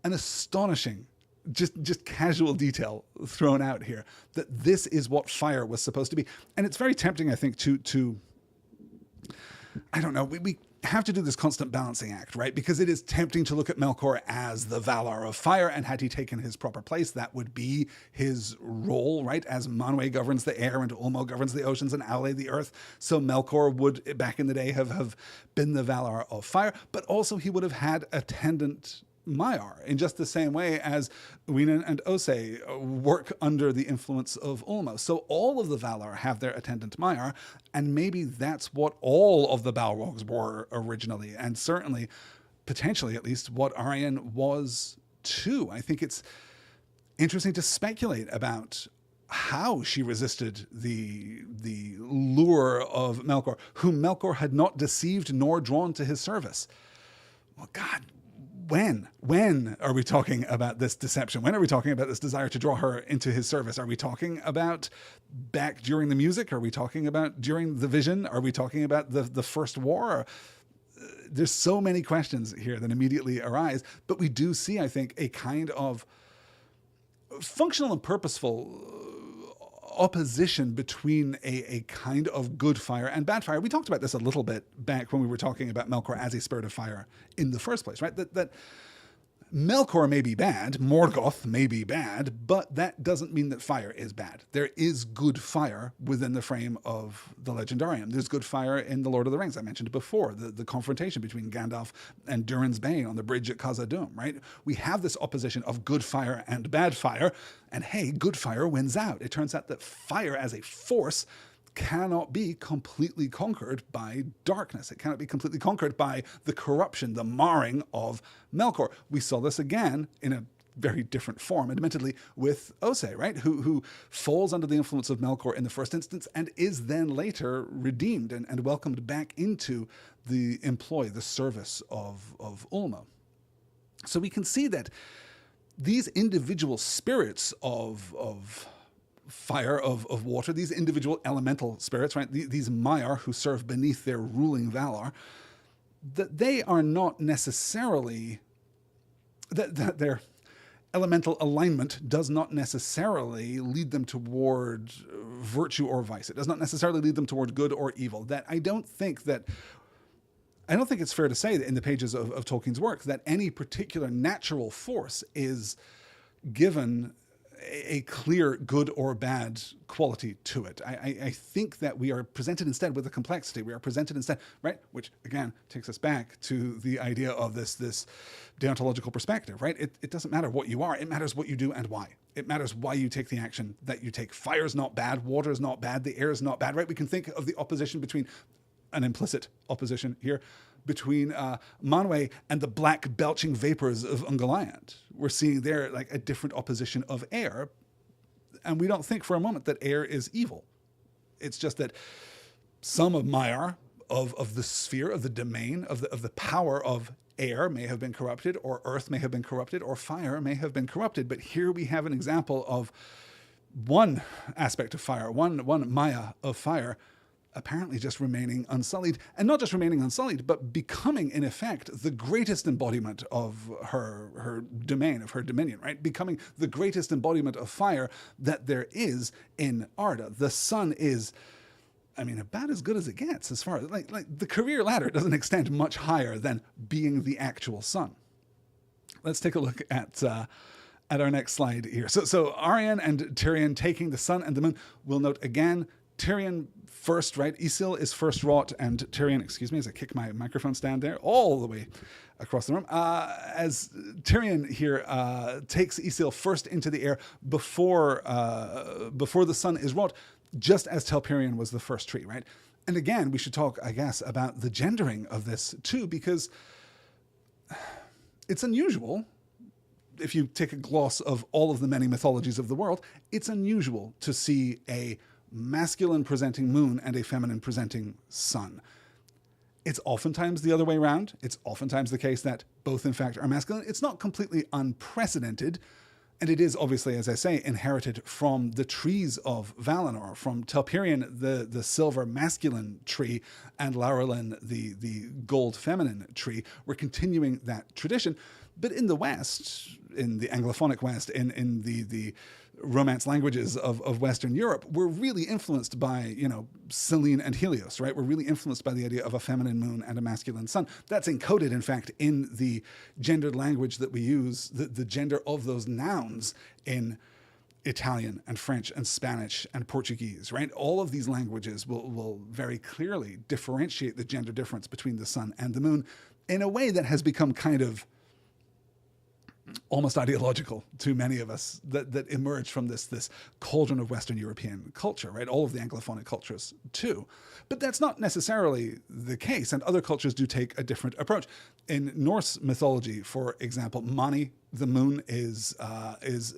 an astonishing, just casual detail thrown out here that this is what fire was supposed to be. And it's very tempting, I think, to I don't know, we have to do this constant balancing act, right? Because it is tempting to look at Melkor as the Valar of fire, and had he taken his proper place, that would be his role, right? As Manwë governs the air and Ulmo governs the oceans and Aule the earth. So Melkor would, back in the day, have been the Valar of fire, but also he would have had attendant Maiar, in just the same way as Uinen and Ose work under the influence of Ulmo. So all of the Valar have their attendant Maiar, and maybe that's what all of the Balrogs were originally, and certainly, potentially at least, what Aryan was too. I think it's interesting to speculate about how she resisted the lure of Melkor, whom Melkor had not deceived nor drawn to his service. Well, God, when are we talking about this deception? When are we talking about this desire to draw her into his service? Are we talking about back during the music? Are we talking about during the vision? Are we talking about the first war? There's so many questions here that immediately arise, but we do see, I think, a kind of functional and purposeful opposition between a kind of good fire and bad fire. We talked about this a little bit back when we were talking about Melkor as a spirit of fire in the first place, right? That Melkor may be bad, Morgoth may be bad, but that doesn't mean that fire is bad. There is good fire within the frame of the Legendarium. There's good fire in The Lord of the Rings. I mentioned before, the confrontation between Gandalf and Durin's Bane on the bridge at Khazad-dûm, right? We have this opposition of good fire and bad fire, and hey, good fire wins out. It turns out that fire as a force cannot be completely conquered by darkness. It cannot be completely conquered by the corruption, the marring of Melkor. We saw this again in a very different form, admittedly, with Ose, right? Who falls under the influence of Melkor in the first instance and is then later redeemed and welcomed back into the employ, the service of Ulmo. So we can see that these individual spirits of fire, of water, these individual elemental spirits, right? These Maiar who serve beneath their ruling Valar, that they are not necessarily, that their elemental alignment does not necessarily lead them toward virtue or vice. It does not necessarily lead them toward good or evil. That I don't think it's fair to say that in the pages of Tolkien's work that any particular natural force is given a clear good or bad quality to it. I think that we are presented instead with a complexity. We are presented instead, right? Which again takes us back to the idea of this deontological perspective, right? It doesn't matter what you are. It matters what you do and why. It matters why you take the action that you take. Fire's not bad. Water's not bad. The air is not bad, right? We can think of the opposition between an implicit opposition here between Manwë and the black belching vapors of Ungoliant. We're seeing there like a different opposition of air, and we don't think for a moment that air is evil. It's just that some of Maiar, of the sphere, of the domain, of the power of air may have been corrupted, or earth may have been corrupted, or fire may have been corrupted. But here we have an example of one aspect of fire, one Maya of fire, apparently just remaining unsullied, and not just remaining unsullied, but becoming, in effect, the greatest embodiment of her domain, of her dominion, right? Becoming the greatest embodiment of fire that there is in Arda. The sun is, I mean, about as good as it gets as far as, like the career ladder doesn't extend much higher than being the actual sun. Let's take a look at our next slide here. So Aryan and Tirion taking the sun and the moon. We'll note again, Tirion first, right? Isil is first wrought, and Tirion, excuse me as I kick my microphone stand there, all the way across the room, as Tirion here takes Isil first into the air before the sun is wrought, just as Telperion was the first tree, right? And again, we should talk, I guess, about the gendering of this too, because it's unusual. If you take a gloss of all of the many mythologies of the world, it's unusual to see a masculine presenting moon and a feminine presenting sun. It's oftentimes the other way around. It's oftentimes the case that both in fact are masculine. It's not completely unprecedented. And it is obviously, as I say, inherited from the trees of Valinor, from Telperion, the silver masculine tree, and Laurelin, the gold feminine tree. We're continuing that tradition. But in the West, in the Anglophonic West, in the Romance languages of Western Europe, we're really influenced by, Selene and Helios, right? We're really influenced by the idea of a feminine moon and a masculine sun. That's encoded, in fact, in the gendered language that we use, the gender of those nouns in Italian and French and Spanish and Portuguese, right? All of these languages will very clearly differentiate the gender difference between the sun and the moon in a way that has become kind of almost ideological to many of us, that emerged from this cauldron of Western European culture, right? All of the Anglophonic cultures too. But that's not necessarily the case, and other cultures do take a different approach. In Norse mythology, for example, Mani, the moon, is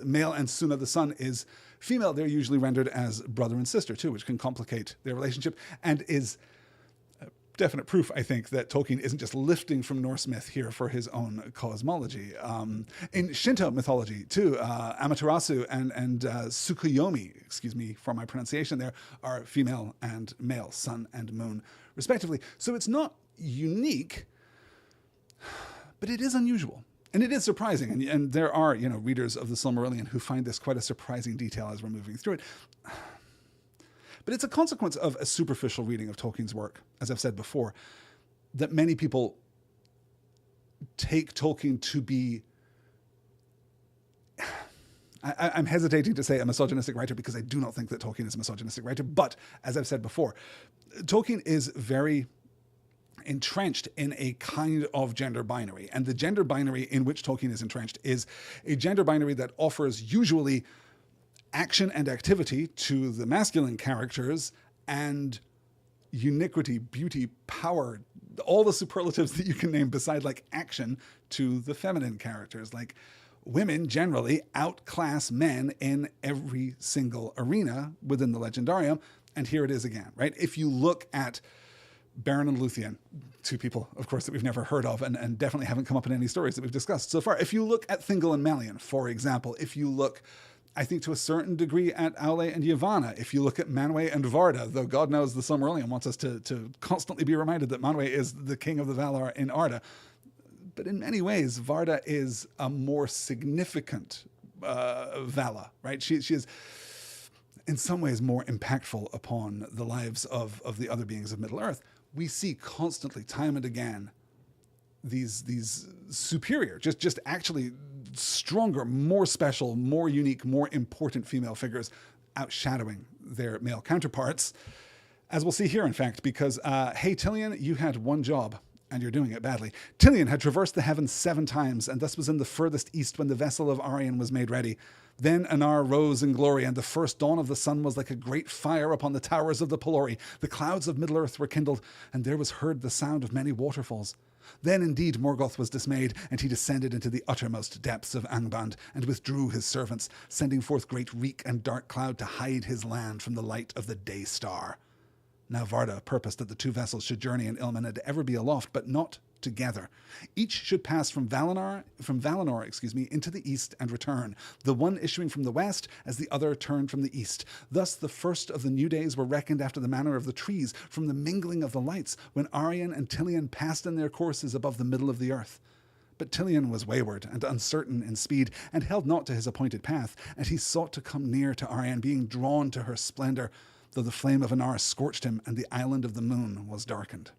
male, and Suna, the sun, is female. They're usually rendered as brother and sister too, which can complicate their relationship, and is definite proof, I think, that Tolkien isn't just lifting from Norse myth here for his own cosmology. In Shinto mythology, too, Amaterasu and Tsukuyomi, excuse me for my pronunciation there, are female and male, sun and moon, respectively. So it's not unique, but it is unusual. And it is surprising. And there are, readers of the Silmarillion who find this quite a surprising detail as we're moving through it. But it's a consequence of a superficial reading of Tolkien's work, as I've said before, that many people take Tolkien to be, I'm hesitating to say a misogynistic writer because I do not think that Tolkien is a misogynistic writer, but as I've said before, Tolkien is very entrenched in a kind of gender binary. And the gender binary in which Tolkien is entrenched is a gender binary that offers usually action and activity to the masculine characters and uniquity, beauty, power, all the superlatives that you can name beside like action to the feminine characters. Like women generally outclass men in every single arena within the Legendarium. And here it is again, right? If you look at Beren and Luthien, two people, of course, that we've never heard of and definitely haven't come up in any stories that we've discussed so far. If you look at Thingol and Melian, for example, if you look, I think to a certain degree, at Aule and Yavanna, if you look at Manwë and Varda, though God knows the Silmarillion wants us to constantly be reminded that Manwë is the king of the Valar in Arda. But in many ways, Varda is a more significant Vala, right? She is in some ways more impactful upon the lives of the other beings of Middle-earth. We see constantly, time and again, these superior, just actually stronger, more special, more unique, more important female figures outshadowing their male counterparts, as we'll see here, in fact, because, hey, Tilion, you had one job, and you're doing it badly. Tilion had traversed the heavens 7 times, and thus was in the furthest east when the vessel of Arien was made ready. Then Anar rose in glory, and the first dawn of the sun was like a great fire upon the towers of the Pelori. The clouds of Middle-earth were kindled, and there was heard the sound of many waterfalls. Then indeed Morgoth was dismayed, and he descended into the uttermost depths of Angband, and withdrew his servants, sending forth great reek and dark cloud to hide his land from the light of the day star. Now Varda purposed that the 2 vessels should journey in Ilmen and ever be aloft, but not together. Each should pass from Valinor, into the east and return, the one issuing from the west as the other turned from the east. Thus the first of the new days were reckoned after the manner of the trees, from the mingling of the lights, when Arien and Tilion passed in their courses above the middle of the earth. But Tilion was wayward and uncertain in speed, and held not to his appointed path, and he sought to come near to Arien, being drawn to her splendor, though the flame of Anar scorched him, and the island of the moon was darkened.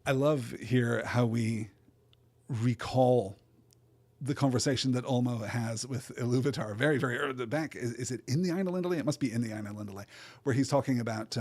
I love here how we recall the conversation that Ulmo has with Ilúvatar very, very early back. Is it in the Eärendil? It must be in the Eärendil, where he's talking about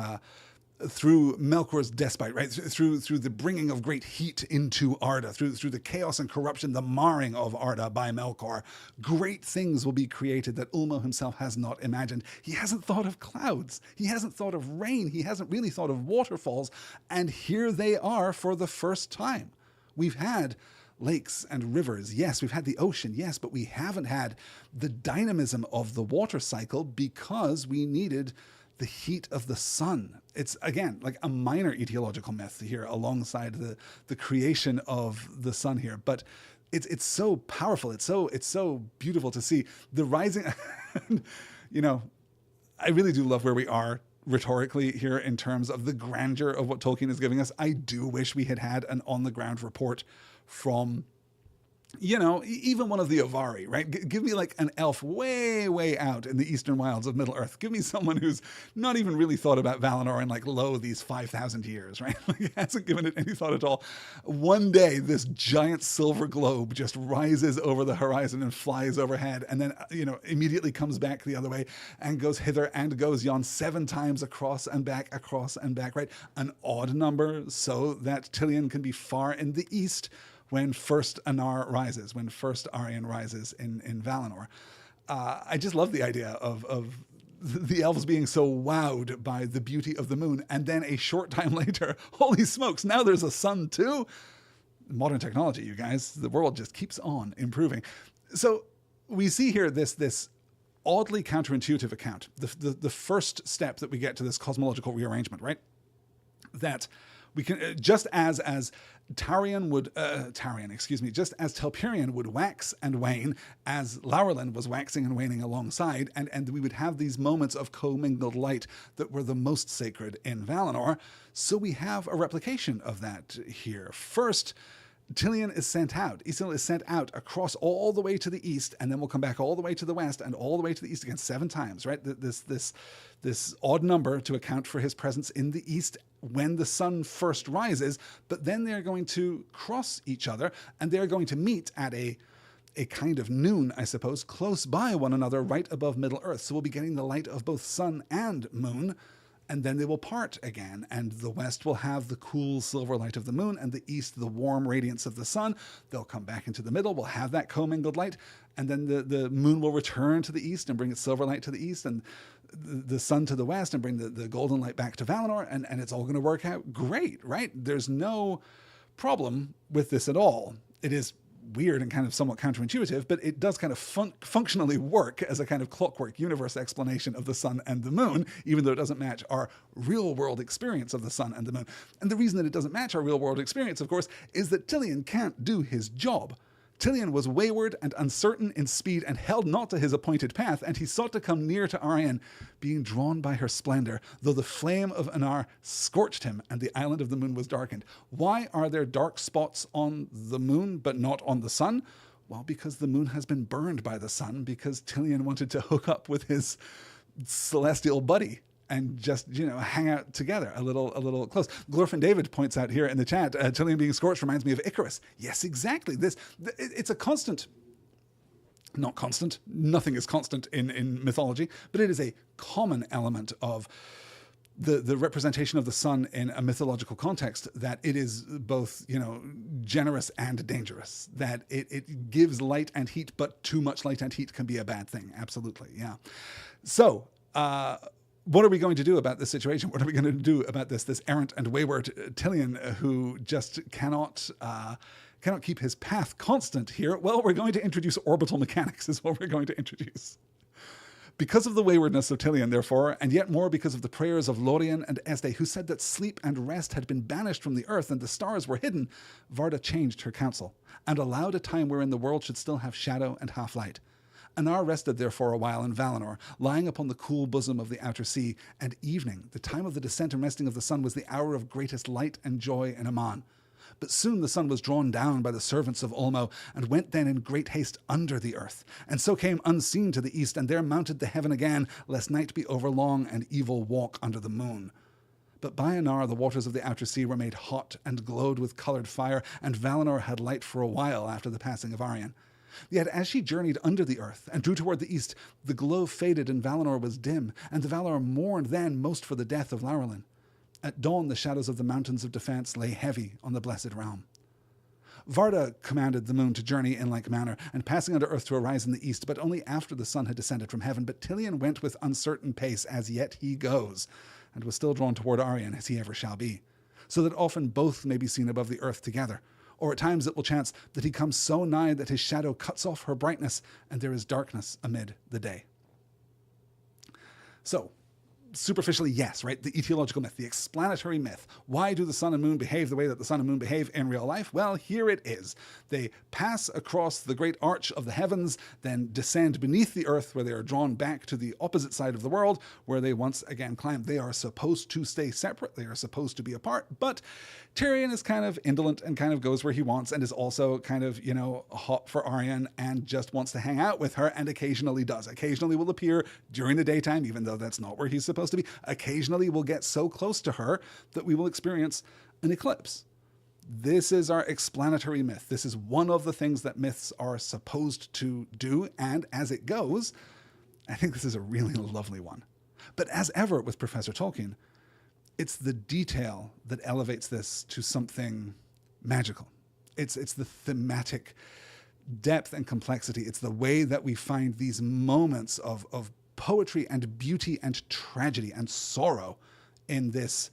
through Melkor's despite, right? Through the bringing of great heat into Arda, through the chaos and corruption, the marring of Arda by Melkor, great things will be created that Ulmo himself has not imagined. He hasn't thought of clouds. He hasn't thought of rain. He hasn't really thought of waterfalls. And here they are for the first time. We've had lakes and rivers, yes. We've had the ocean, yes. But we haven't had the dynamism of the water cycle because we needed the heat of the sun. It's, again, like a minor etiological myth here alongside the creation of the sun here. But it's so powerful. It's so beautiful to see the rising. You know, I really do love where we are rhetorically here in terms of the grandeur of what Tolkien is giving us. I do wish we had had an on the ground report from, you know, even one of the Avari, right? Give me like an elf way, way out in the eastern wilds of Middle Earth. Give me someone who's not even really thought about Valinor in like, these 5,000 years, right? Like, hasn't given it any thought at all. One day, this giant silver globe just rises over the horizon and flies overhead, and then, you know, immediately comes back the other way and goes hither and goes yon 7 times across and back, right? An odd number so that Tilion can be far in the east when first Anar rises, when first Aryan rises in Valinor. I just love the idea of the elves being so wowed by the beauty of the moon, and then a short time later, holy smokes, now there's a sun too? Modern technology, you guys. The world just keeps on improving. So we see here this oddly counterintuitive account, the first step that we get to this cosmological rearrangement, right? That we can, just as Tarion would, just as Telperion would wax and wane, as Laurelin was waxing and waning alongside, and we would have these moments of commingled light that were the most sacred in Valinor. So we have a replication of that here. First, Tilion is sent out. Isildur is sent out across all the way to the east, and then we'll come back all the way to the west and all the way to the east again 7 times, right? This odd number to account for his presence in the east when the sun first rises, but then they're going to cross each other, and they're going to meet at a kind of noon, I suppose, close by one another right above Middle Earth. So we'll be getting the light of both sun and moon, and then they will part again, and the west will have the cool silver light of the moon, and the east the warm radiance of the sun. They'll come back into the middle, we'll have that commingled light, and then the moon will return to the east and bring its silver light to the east, and the sun to the west and bring the golden light back to Valinor, and it's all going to work out great, right? There's no problem with this at all. It is weird and kind of somewhat counterintuitive, but it does kind of functionally work as a kind of clockwork universe explanation of the sun and the moon, even though it doesn't match our real world experience of the sun and the moon. And the reason that it doesn't match our real world experience, of course, is that Tilion can't do his job. Tilion was wayward and uncertain in speed and held not to his appointed path, and he sought to come near to Aryan, being drawn by her splendor, though the flame of Anar scorched him and the island of the moon was darkened. Why are there dark spots on the moon but not on the sun? Well, because the moon has been burned by the sun, because Tilion wanted to hook up with his celestial buddy and just, you know, hang out together a little close. Glorfin David points out here in the chat, Tilion being scorched reminds me of Icarus. Yes, exactly. It's a constant, not constant, nothing is constant in mythology, but it is a common element of the representation of the sun in a mythological context, that it is both, you know, generous and dangerous, that it gives light and heat, but too much light and heat can be a bad thing. Absolutely, yeah. So, what are we going to do about this situation? What are we going to do about this errant and wayward Tilion who just cannot keep his path constant here? Well, we're going to introduce orbital mechanics is what we're going to introduce. Because of the waywardness of Tilion, therefore, and yet more because of the prayers of Lorien and Este, who said that sleep and rest had been banished from the earth and the stars were hidden, Varda changed her counsel and allowed a time wherein the world should still have shadow and half-light. Anar rested therefore a while in Valinor, lying upon the cool bosom of the outer sea, and evening, the time of the descent and resting of the sun, was the hour of greatest light and joy in Aman. But soon the sun was drawn down by the servants of Ulmo, and went then in great haste under the earth, and so came unseen to the east, and there mounted the heaven again, lest night be overlong and evil walk under the moon. But by Anar the waters of the outer sea were made hot and glowed with coloured fire, and Valinor had light for a while after the passing of Aryan. Yet as she journeyed under the earth and drew toward the east, the glow faded and Valinor was dim, and the Valar mourned then most for the death of Laurelin. At dawn the shadows of the mountains of defence lay heavy on the blessed realm. Varda commanded the moon to journey in like manner, and passing under earth to arise in the east, but only after the sun had descended from heaven. But Tilion went with uncertain pace, as yet he goes, and was still drawn toward Aryan, as he ever shall be, so that often both may be seen above the earth together. Or at times it will chance that he comes so nigh that his shadow cuts off her brightness, and there is darkness amid the day. So, superficially, yes, right? The etiological myth, the explanatory myth. Why do the sun and moon behave the way that the sun and moon behave in real life? Well, here it is. They pass across the great arch of the heavens, then descend beneath the earth, where they are drawn back to the opposite side of the world, where they once again climb. They are supposed to stay separate. They are supposed to be apart. But Tyrion is kind of indolent and kind of goes where he wants, and is also kind of, hot for Arya and just wants to hang out with her, and occasionally does. Occasionally will appear during the daytime, even though that's not where he's supposed to be. Occasionally we'll get so close to her that we will experience an eclipse. This is our explanatory myth. This is one of the things that myths are supposed to do, and as it goes, I think this is a really lovely one. But as ever with Professor Tolkien, it's the detail that elevates this to something magical. It's the thematic depth and complexity. It's the way that we find these moments of poetry and beauty and tragedy and sorrow in this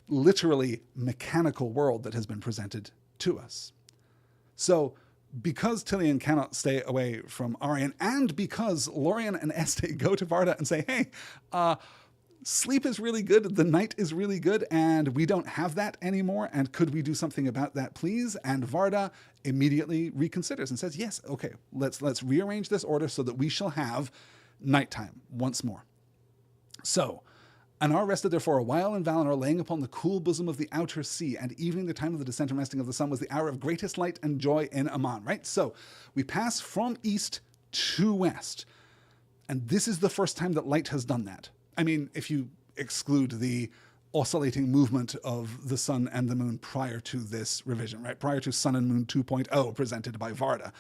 literally mechanical world that has been presented to us. So, because Tilion cannot stay away from Arya, and because Lorien and Este go to Varda and say, hey, sleep is really good, the night is really good, and we don't have that anymore, and could we do something about that, please? And Varda immediately reconsiders and says, yes, okay, let's rearrange this order so that we shall have nighttime once more. So, Anar rested therefore a while in Valinor, laying upon the cool bosom of the outer sea, and evening, the time of the descent and resting of the sun, was the hour of greatest light and joy in Aman, right? So, we pass from east to west, and this is the first time that light has done that. I mean, if you exclude the oscillating movement of the sun and the moon prior to this revision, right? Prior to Sun and Moon 2.0 presented by Varda.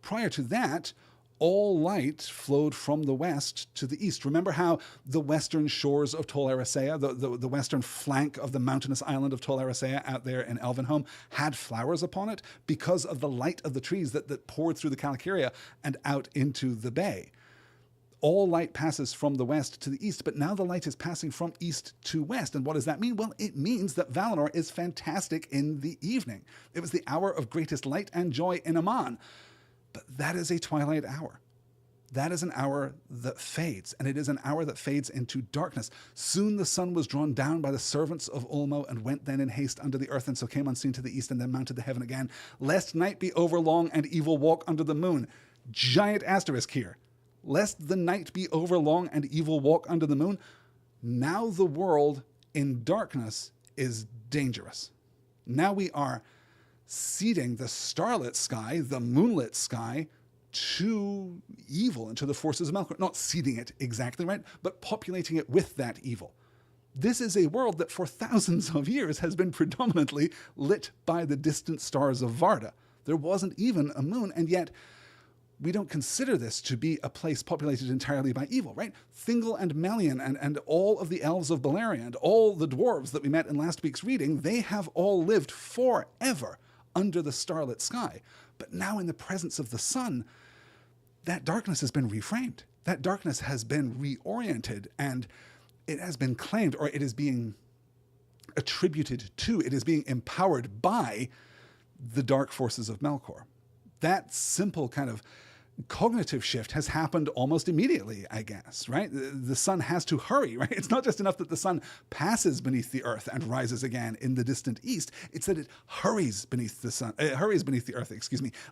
Prior to that, all light flowed from the west to the east. Remember how the western shores of Tol Eressëa, the western flank of the mountainous island of Tol Eressëa out there in Elvenhome, had flowers upon it because of the light of the trees that poured through the Calcaria and out into the bay. All light passes from the west to the east, but now the light is passing from east to west. And what does that mean? Well, it means that Valinor is fantastic in the evening. It was the hour of greatest light and joy in Aman. But that is a twilight hour. That is an hour that fades, and it is an hour that fades into darkness. Soon the sun was drawn down by the servants of Ulmo, and went then in haste under the earth, and so came unseen to the east, and then mounted the heaven again, lest night be overlong and evil walk under the moon. Giant asterisk here. Lest the night be overlong and evil walk under the moon. Now the world in darkness is dangerous. Now we are ceding the starlit sky, the moonlit sky, to evil and to the forces of Melkor. Not ceding it exactly, right? But populating it with that evil. This is a world that for thousands of years has been predominantly lit by the distant stars of Varda. There wasn't even a moon, and yet we don't consider this to be a place populated entirely by evil, right? Thingol and Melian and all of the elves of Beleriand, and all the dwarves that we met in last week's reading, they have all lived forever under the starlit sky. But now in the presence of the sun, that darkness has been reframed. That darkness has been reoriented, and it has been claimed, or it is being attributed to, it is being empowered by the dark forces of Melkor. That simple kind of cognitive shift has happened almost immediately, I guess, right? The sun has to hurry, right? It's not just enough that the sun passes beneath the earth and rises again in the distant east. It's that it hurries beneath the earth,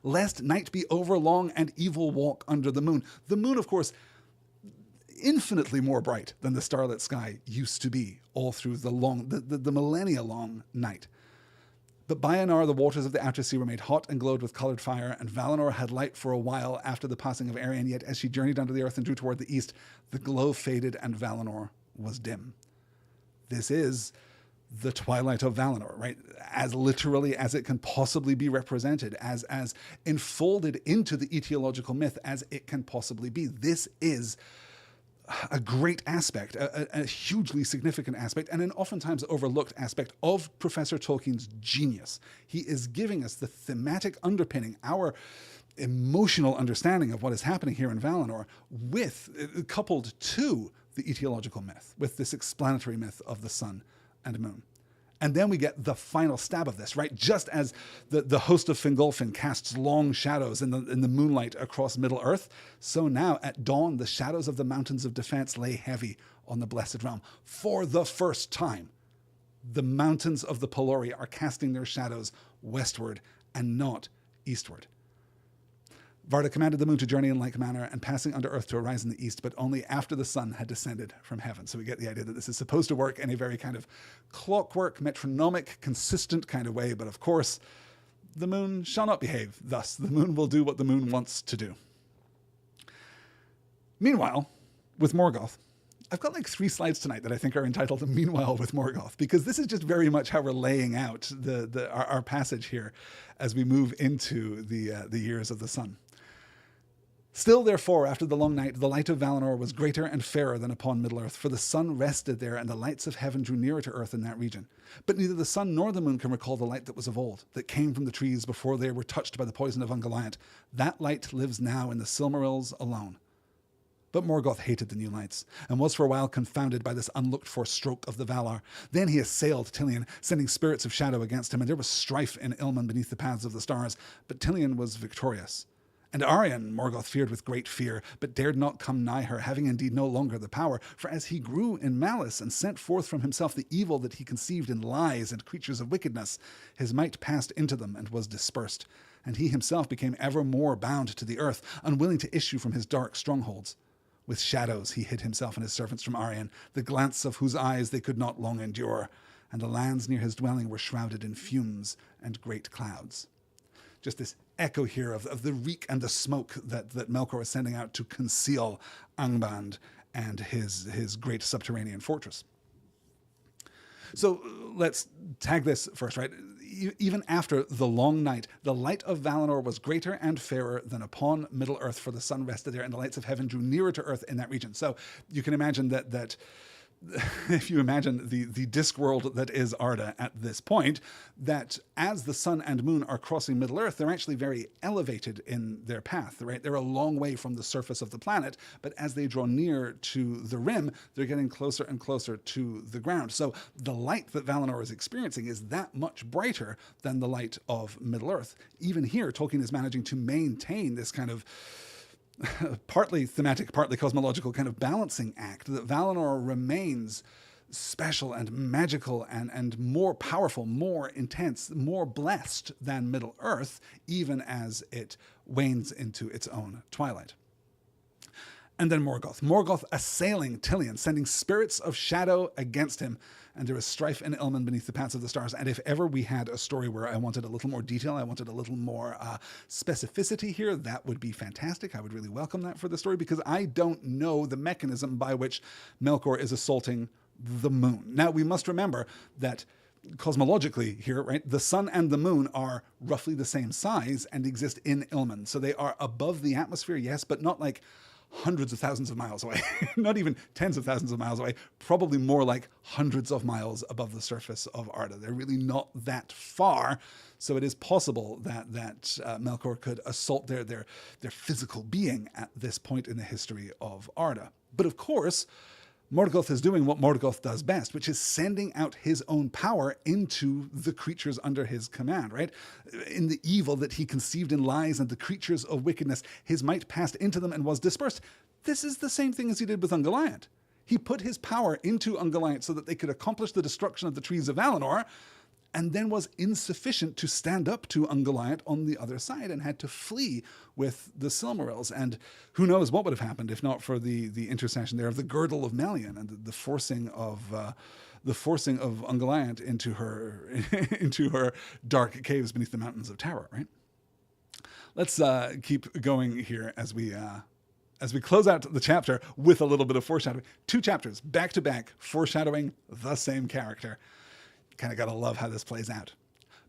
lest night be overlong and evil walk under the moon. The moon, of course, infinitely more bright than the starlit sky used to be all through the millennia-long night. But by Anar the waters of the outer sea were made hot and glowed with coloured fire, and Valinor had light for a while after the passing of Aerion, yet as she journeyed under the earth and drew toward the east, the glow faded and Valinor was dim. This is the twilight of Valinor, right? As literally as it can possibly be represented, as enfolded into the etiological myth as it can possibly be. This is a great aspect, a hugely significant aspect, and an oftentimes overlooked aspect of Professor Tolkien's genius. He is giving us the thematic underpinning, our emotional understanding of what is happening here in Valinor, coupled to the etiological myth, with this explanatory myth of the sun and moon. And then we get the final stab of this, right? Just as the host of Fingolfin casts long shadows in the moonlight across Middle-earth, so now at dawn, the shadows of the Mountains of Defense lay heavy on the Blessed Realm. For the first time, the mountains of the Pelori are casting their shadows westward and not eastward. Varda commanded the moon to journey in like manner and passing under earth to arise in the east, but only after the sun had descended from heaven. So we get the idea that this is supposed to work in a very kind of clockwork, metronomic, consistent kind of way. But of course, the moon shall not behave thus. The moon will do what the moon wants to do. Meanwhile, with Morgoth, I've got like 3 slides tonight that I think are entitled Meanwhile with Morgoth, because this is just very much how we're laying out our passage here as we move into the years of the sun. Still, therefore, after the long night, the light of Valinor was greater and fairer than upon Middle-earth, for the sun rested there, and the lights of heaven drew nearer to earth in that region. But neither the sun nor the moon can recall the light that was of old, that came from the trees before they were touched by the poison of Ungoliant. That light lives now in the Silmarils alone. But Morgoth hated the new lights, and was for a while confounded by this unlooked-for stroke of the Valar. Then he assailed Tilion, sending spirits of shadow against him, and there was strife in Ilmen beneath the paths of the stars. But Tilion was victorious. And Aryan Morgoth feared with great fear, but dared not come nigh her, having indeed no longer the power. For as he grew in malice, and sent forth from himself the evil that he conceived in lies and creatures of wickedness, his might passed into them, and was dispersed. And he himself became ever more bound to the earth, unwilling to issue from his dark strongholds. With shadows he hid himself and his servants from Aryan, the glance of whose eyes they could not long endure. And the lands near his dwelling were shrouded in fumes and great clouds. Just this echo here of the reek and the smoke that Melkor is sending out to conceal Angband and his great subterranean fortress. So let's tag this first, right? Even after the long night, the light of Valinor was greater and fairer than upon Middle-earth, for the sun rested there, and the lights of heaven drew nearer to earth in that region. So you can imagine that if you imagine the Discworld that is Arda at this point, that as the sun and moon are crossing Middle-earth, they're actually very elevated in their path, right? They're a long way from the surface of the planet, but as they draw near to the rim, they're getting closer and closer to the ground. So the light that Valinor is experiencing is that much brighter than the light of Middle-earth. Even here, Tolkien is managing to maintain this kind of partly thematic, partly cosmological kind of balancing act, that Valinor remains special and magical and more powerful, more intense, more blessed than Middle-earth, even as it wanes into its own twilight. And then Morgoth assailing Tilion, sending spirits of shadow against him. And there was strife in Ilmen beneath the paths of the stars. And if ever we had a story where I wanted a little more detail, I wanted a little more specificity here, that would be fantastic. I would really welcome that for the story, because I don't know the mechanism by which Melkor is assaulting the moon. Now, we must remember that cosmologically here, right, the sun and the moon are roughly the same size and exist in Ilmen. So they are above the atmosphere, yes, but not like hundreds of thousands of miles away, not even tens of thousands of miles away, probably more like hundreds of miles above the surface of Arda. They're really not that far. So it is possible that Melkor could assault their physical being at this point in the history of Arda. But of course, Morgoth is doing what Morgoth does best, which is sending out his own power into the creatures under his command, right? In the evil that he conceived in lies and the creatures of wickedness, his might passed into them and was dispersed. This is the same thing as he did with Ungoliant. He put his power into Ungoliant so that they could accomplish the destruction of the trees of Valinor, and then was insufficient to stand up to Ungoliant on the other side and had to flee with the Silmarils. And who knows what would have happened if not for the intercession there of the girdle of Melian and the forcing of Ungoliant into her dark caves beneath the mountains of Terror, right? Let's keep going here as we close out the chapter with a little bit of foreshadowing. 2 chapters back to back foreshadowing the same character. Kind of got to love how this plays out.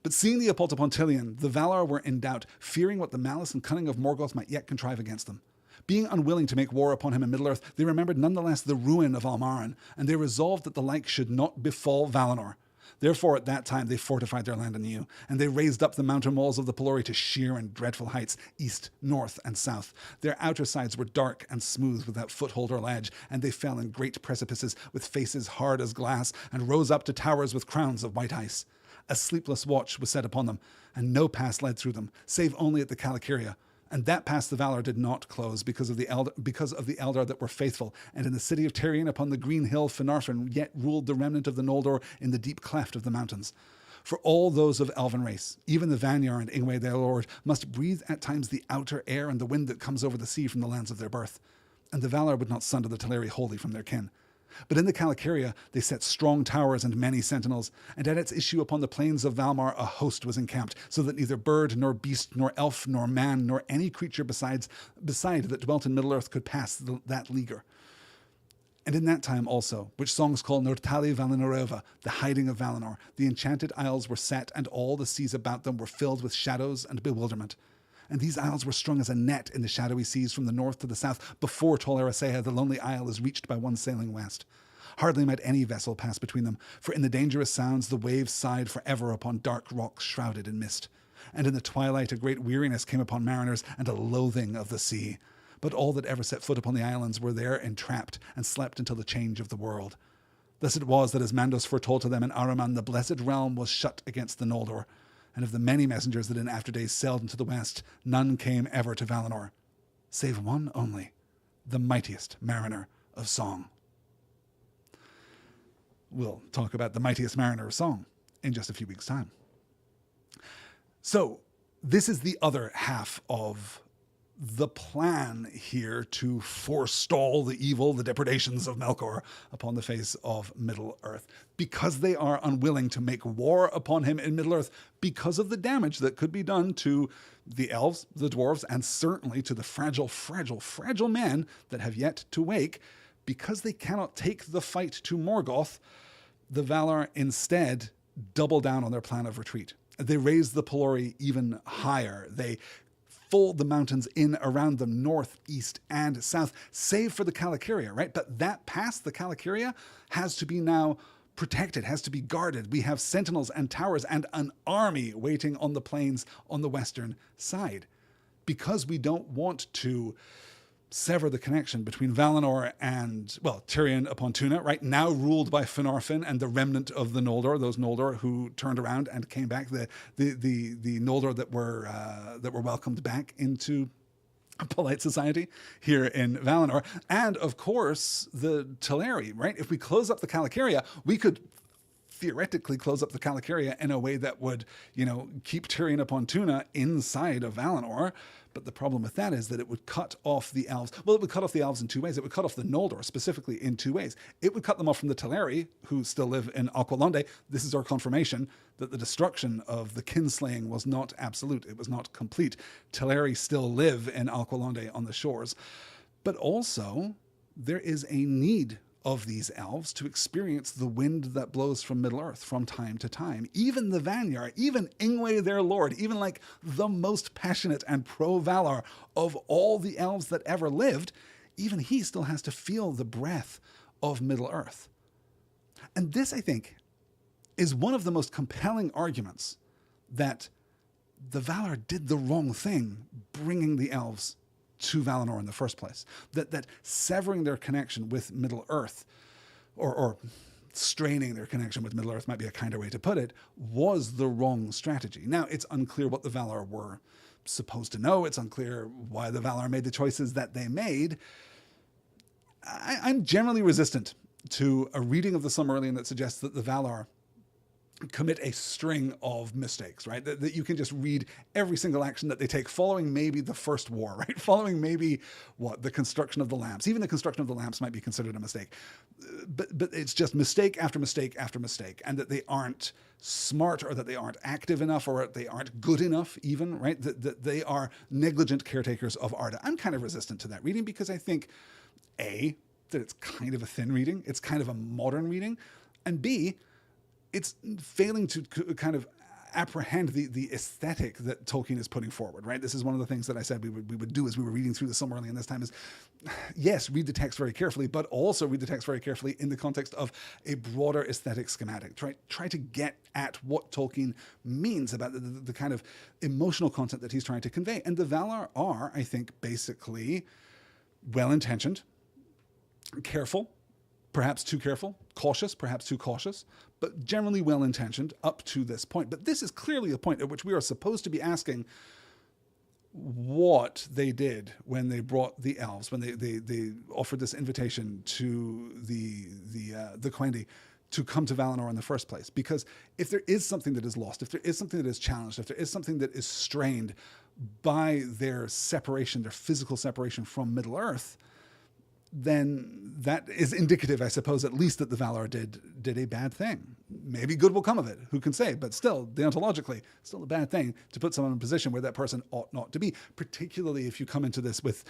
But seeing the assault upon Tilion, the Valar were in doubt, fearing what the malice and cunning of Morgoth might yet contrive against them. Being unwilling to make war upon him in Middle-earth, they remembered nonetheless the ruin of Almaran, and they resolved that the like should not befall Valinor. Therefore, at that time, they fortified their land anew, and they raised up the mountain walls of the Pelori to sheer and dreadful heights, east, north, and south. Their outer sides were dark and smooth without foothold or ledge, and they fell in great precipices with faces hard as glass, and rose up to towers with crowns of white ice. A sleepless watch was set upon them, and no pass led through them, save only at the Calicaria. And that pass the Valar did not close because of the Eldar that were faithful. And in the city of Tirion upon the green hill Finarfin yet ruled the remnant of the Noldor in the deep cleft of the mountains. For all those of elven race, even the Vanyar and Ingwe their lord, must breathe at times the outer air and the wind that comes over the sea from the lands of their birth. And the Valar would not sunder the Teleri wholly from their kin. But in the Calicaria they set strong towers and many sentinels, and at its issue upon the plains of Valmar a host was encamped, so that neither bird nor beast nor elf nor man nor any creature beside that dwelt in Middle-earth could pass that leaguer. And in that time also, which songs call Nortali Valinorova, the hiding of Valinor, the enchanted isles were set, and all the seas about them were filled with shadows and bewilderment. And these isles were strung as a net in the shadowy seas from the north to the south, before Tol Eressëa, the lonely isle, is reached by one sailing west. Hardly might any vessel pass between them, for in the dangerous sounds the waves sighed forever upon dark rocks shrouded in mist. And in the twilight a great weariness came upon mariners, and a loathing of the sea. But all that ever set foot upon the islands were there entrapped, and slept until the change of the world. Thus it was that as Mandos foretold to them in Ahriman, the blessed realm was shut against the Noldor. And of the many messengers that in after days sailed into the west, none came ever to Valinor, save one only, the mightiest mariner of song. We'll talk about the mightiest mariner of song in just a few weeks' time. So this is the other half of the plan here to forestall the evil, the depredations of Melkor upon the face of Middle-earth, because they are unwilling to make war upon him in Middle-earth because of the damage that could be done to the elves, the dwarves, and certainly to the fragile, fragile, fragile men that have yet to wake. Because they cannot take the fight to Morgoth, the Valar instead double down on their plan of retreat. They raise the Pelori even higher. They fold the mountains in around them, north, east, and south, save for the Calicaria, right? But that past the Calicaria has to be now protected, has to be guarded. We have sentinels and towers and an army waiting on the plains on the western side, because we don't want to sever the connection between Valinor and, well, Tirion upon Tuna, right, now ruled by Finarfin and the remnant of the Noldor, those Noldor who turned around and came back, the Noldor that were welcomed back into polite society here in Valinor, and of course the Teleri, right? If we close up the Calicaria, we could theoretically close up the Calicaria in a way that would, keep Tirion upon Tuna inside of Valinor. But the problem with that is that it would cut off the elves. Well, it would cut off the elves in two ways. It would cut off the Noldor specifically in two ways. It would cut them off from the Teleri, who still live in Aqualonde. This is our confirmation that the destruction of the kinslaying was not absolute. It was not complete. Teleri still live in Aqualonde on the shores. But also, there is a need of these elves to experience the wind that blows from Middle-earth from time to time. Even the Vanyar, even Ingwe their lord, even like the most passionate and pro-Valar of all the elves that ever lived, even he still has to feel the breath of Middle-earth. And this, I think, is one of the most compelling arguments that the Valar did the wrong thing bringing the elves to Valinor in the first place. That severing their connection with Middle-earth, or straining their connection with Middle-earth might be a kinder way to put it, was the wrong strategy. Now, it's unclear what the Valar were supposed to know. It's unclear why the Valar made the choices that they made. I'm generally resistant to a reading of the Silmarillion that suggests that the Valar commit a string of mistakes, right? That you can just read every single action that they take following maybe the first war, right? Following maybe, the construction of the lamps. Even the construction of the lamps might be considered a mistake. But it's just mistake after mistake after mistake, and that they aren't smart, or that they aren't active enough, or they aren't good enough even, right? That they are negligent caretakers of Arda. I'm kind of resistant to that reading because I think, A, that it's kind of a thin reading. It's kind of a modern reading. And B, it's failing to kind of apprehend the aesthetic that Tolkien is putting forward, right? This is one of the things that I said we would do as we were reading through the Silmarillion this time is, yes, read the text very carefully, but also read the text very carefully in the context of a broader aesthetic schematic. Try to get at what Tolkien means about the kind of emotional content that he's trying to convey. And the Valar are, I think, basically well-intentioned, careful, perhaps too careful, cautious, perhaps too cautious, but generally well-intentioned up to this point. But this is clearly a point at which we are supposed to be asking what they did when they brought the elves, when they offered this invitation to the Quendi to come to Valinor in the first place. Because if there is something that is lost, if there is something that is challenged, if there is something that is strained by their separation, their physical separation from Middle-earth, then that is indicative, I suppose, at least that the Valar did a bad thing. Maybe good will come of it, who can say, but still, deontologically, still a bad thing to put someone in a position where that person ought not to be, particularly if you come into this with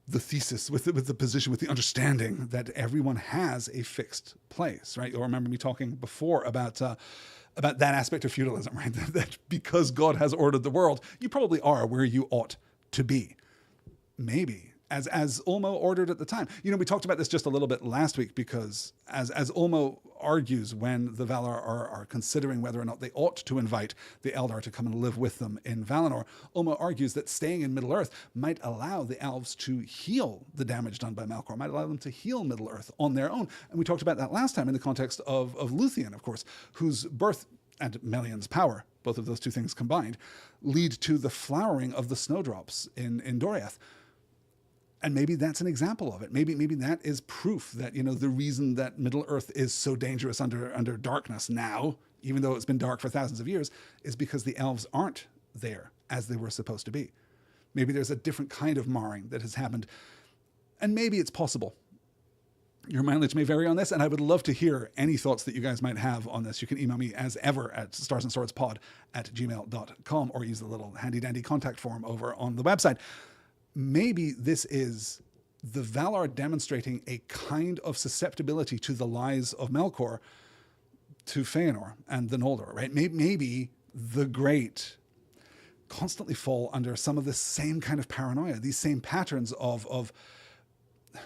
the thesis, with the position, with the understanding that everyone has a fixed place, right? You'll remember me talking before about that aspect of feudalism, right? That because God has ordered the world, you probably are where you ought to be. Maybe. As Ulmo ordered at the time. You know, we talked about this just a little bit last week because as Ulmo argues when the Valar are considering whether or not they ought to invite the Eldar to come and live with them in Valinor, Ulmo argues that staying in Middle-earth might allow the elves to heal the damage done by Melkor, might allow them to heal Middle-earth on their own. And we talked about that last time in the context of Luthien, of course, whose birth and Melion's power, both of those two things combined, lead to the flowering of the snowdrops in Doriath. And maybe that's an example of it. Maybe that is proof that, you know, the reason that Middle-earth is so dangerous under darkness now, even though it's been dark for thousands of years, is because the elves aren't there as they were supposed to be. Maybe there's a different kind of marring that has happened. And maybe it's possible. Your mileage may vary on this, and I would love to hear any thoughts that you guys might have on this. You can email me as ever at starsandswordspod@gmail.com or use the little handy-dandy contact form over on the website. Maybe this is the Valar demonstrating a kind of susceptibility to the lies of Melkor to Feanor and the Noldor, right? Maybe the great constantly fall under some of the same kind of paranoia, these same patterns of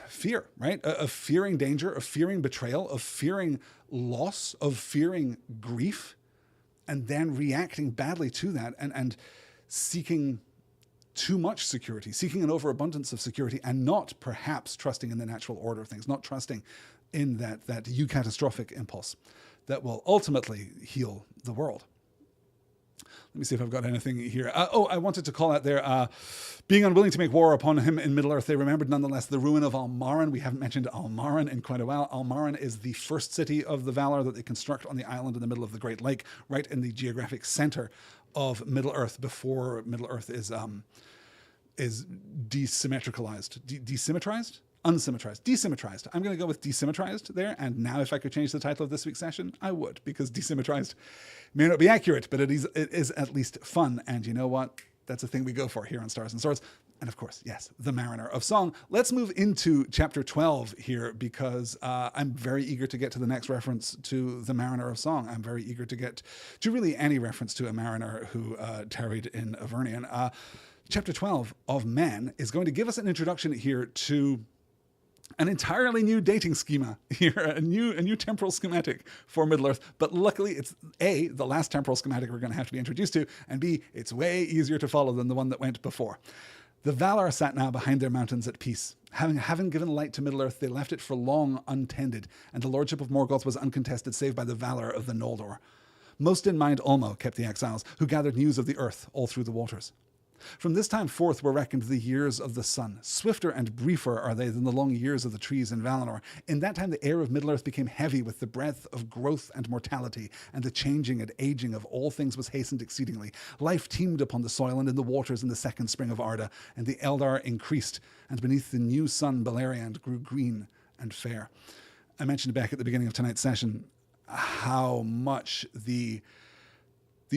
fear, right? Of fearing danger, of fearing betrayal, of fearing loss, of fearing grief, and then reacting badly to that and seeking too much security, seeking an overabundance of security, and not perhaps trusting in the natural order of things, not trusting in that eucatastrophic impulse that will ultimately heal the world. Let me see if I've got anything here. I wanted to call out there, being unwilling to make war upon him in Middle-earth, they remembered nonetheless the ruin of Almaran. We haven't mentioned Almaran in quite a while. Almaran is the first city of the Valar that they construct on the island in the middle of the Great Lake, right in the geographic center of Middle-earth before Middle-earth is desymmetricalized. Desymmetrized? Unsymmetrized. Desymmetrized. I'm going to go with desymmetrized there. And now if I could change the title of this week's session, I would, because desymmetrized may not be accurate, but it is at least fun. And you know what? That's a thing we go for here on Stars and Swords. And of course, yes, the Mariner of Song. Let's move into chapter 12 here, because I'm very eager to get to the next reference to the Mariner of Song. I'm very eager to get to really any reference to a mariner who tarried in Avernian. Chapter 12 of Men is going to give us an introduction here to an entirely new dating schema here, a new temporal schematic for Middle-earth. But luckily, it's A, the last temporal schematic we're going to have to be introduced to, and B, it's way easier to follow than the one that went before. The Valar sat now behind their mountains at peace. Having given light to Middle-earth, they left it for long untended, and the lordship of Morgoth was uncontested save by the valor of the Noldor. Most in mind Ulmo kept the exiles, who gathered news of the earth all through the waters. From this time forth were reckoned the years of the sun. Swifter and briefer are they than the long years of the trees in Valinor. In that time the air of Middle-earth became heavy with the breath of growth and mortality, and the changing and aging of all things was hastened exceedingly. Life teemed upon the soil and in the waters in the second spring of Arda, and the Eldar increased, and beneath the new sun Beleriand grew green and fair. I mentioned back at the beginning of tonight's session how much the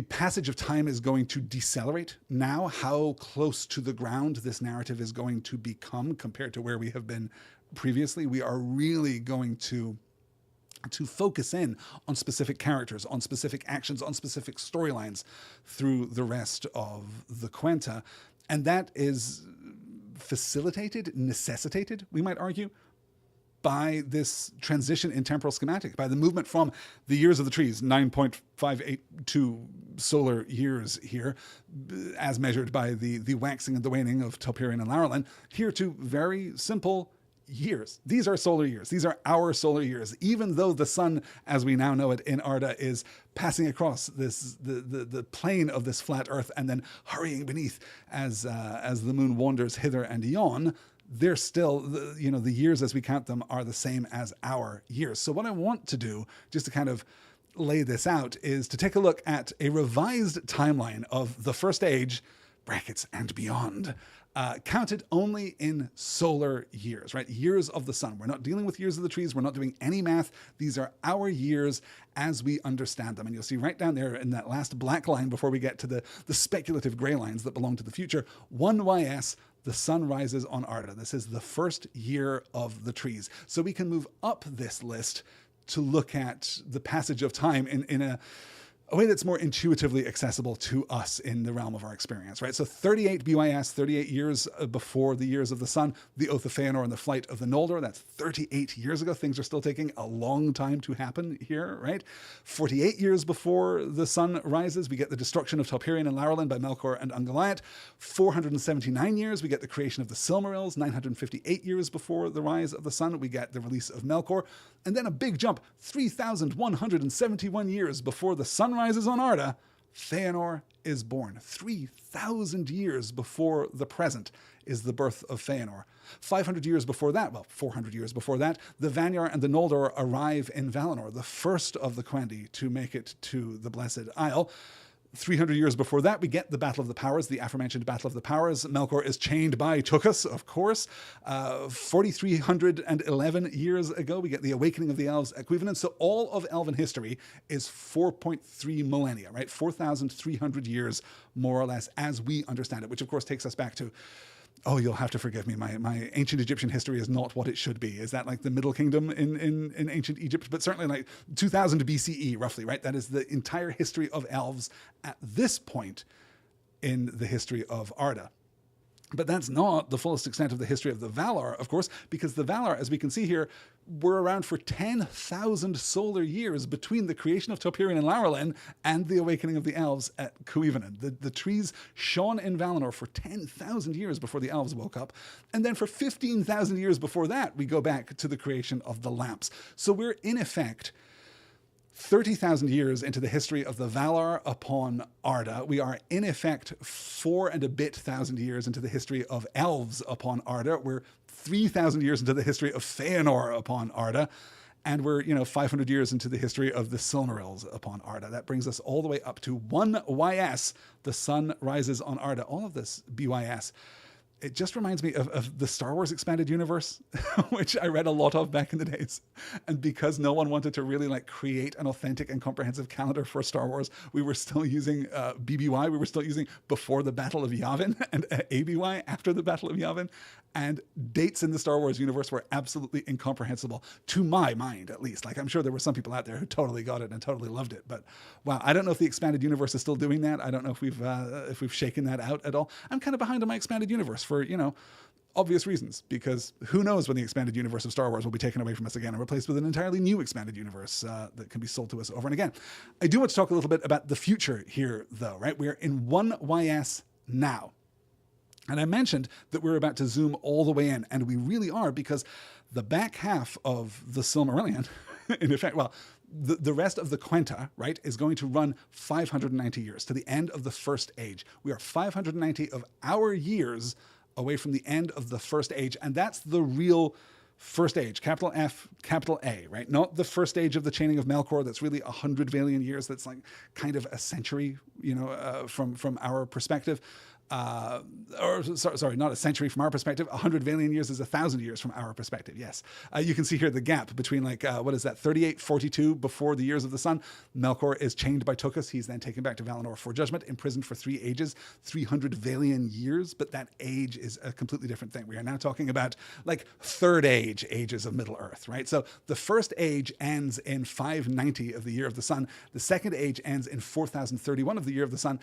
passage of time is going to decelerate now, how close to the ground this narrative is going to become compared to where we have been previously. We are really going to to focus in on specific characters, on specific actions, on specific storylines through the rest of the Quenta. And that is facilitated, necessitated, we might argue, by this transition in temporal schematic, by the movement from the years of the trees, 9.582 solar years here, as measured by the waxing and the waning of Telperion and Laurelin, here to very simple years. These are solar years. These are our solar years. Even though the sun, as we now know it in Arda, is passing across this the plane of this flat Earth and then hurrying beneath as the moon wanders hither and yon, they're still, the years as we count them are the same as our years. So what I want to do, just to kind of lay this out, is to take a look at a revised timeline of the First Age, brackets and beyond, counted only in solar years, right? Years of the sun. We're not dealing with years of the trees. We're not doing any math. These are our years as we understand them. And you'll see right down there in that last black line before we get to the speculative gray lines that belong to the future, 1YS, the sun rises on Arda. This is the first year of the trees. So we can move up this list to look at the passage of time in a way that's more intuitively accessible to us in the realm of our experience, right? So 38 BYS, 38 years before the years of the sun, the Oath of Feanor and the flight of the Noldor, that's 38 years ago. Things are still taking a long time to happen here, right? 48 years before the sun rises, we get the destruction of Telperion and Laurelin by Melkor and Ungoliant. 479 years, we get the creation of the Silmarils. 958 years before the rise of the sun, we get the release of Melkor. And then a big jump, 3,171 years before the sun rises on Arda, Feanor is born. 3,000 years before the present is the birth of Feanor. 500 years before that, 400 years before that, the Vanyar and the Noldor arrive in Valinor, the first of the Quendi to make it to the Blessed Isle. 300 years before that, we get the Battle of the Powers, the aforementioned Battle of the Powers. Melkor is chained by Tukas, of course. 4,311 years ago, we get the Awakening of the Elves at Cuivanen. So all of Elven history is 4.3 millennia, right? 4,300 years, more or less, as we understand it, which of course takes us back to, oh, you'll have to forgive me, my ancient Egyptian history is not what it should be. Is that like the Middle Kingdom in ancient Egypt? But certainly like 2000 BCE, roughly, right? That is the entire history of elves at this point in the history of Arda. But that's not the fullest extent of the history of the Valar, of course, because the Valar, as we can see here, were around for 10,000 solar years between the creation of Telperion and Laurelin and the awakening of the elves at Cuivanen. The trees shone in Valinor for 10,000 years before the elves woke up. And then for 15,000 years before that, we go back to the creation of the lamps. So we're, in effect, 30,000 years into the history of the Valar upon Arda. We are, in effect, 4 and a bit thousand years into the history of elves upon Arda. We're 3,000 years into the history of Feanor upon Arda. And we're, 500 years into the history of the Silmarils upon Arda. That brings us all the way up to 1YS, the sun rises on Arda. All of this BYS. It just reminds me of the Star Wars expanded universe, which I read a lot of back in the days. And because no one wanted to really create an authentic and comprehensive calendar for Star Wars, we were still using BBY. We were still using before the Battle of Yavin and ABY after the Battle of Yavin. And dates in the Star Wars universe were absolutely incomprehensible, to my mind, at least. I'm sure there were some people out there who totally got it and totally loved it. But wow, I don't know if the expanded universe is still doing that. I don't know if we've shaken that out at all. I'm kind of behind on my expanded universe for, obvious reasons, because who knows when the expanded universe of Star Wars will be taken away from us again and replaced with an entirely new expanded universe that can be sold to us over and again. I do want to talk a little bit about the future here, though, right? We're in 1YS now. And I mentioned that we're about to zoom all the way in, and we really are, because the back half of the Silmarillion, in effect, the rest of the Quenta, right, is going to run 590 years to the end of the First Age. We are 590 of our years away from the end of the First Age, and that's the real First Age, capital F, capital A, right? Not the first age of the chaining of Melkor. That's really 100 Valian years. That's kind of a century, from our perspective. Sorry, not a century from our perspective. 100 Valian years is 1,000 years from our perspective. Yes. You can see here the gap between 3842 before the years of the sun. Melkor is chained by Tukas. He's then taken back to Valinor for judgment, imprisoned for 3 ages, 300 Valian years. But that age is a completely different thing. We are now talking about third age ages of Middle Earth, right? So the first age ends in 590 of the year of the sun. The second age ends in 4031 of the year of the sun.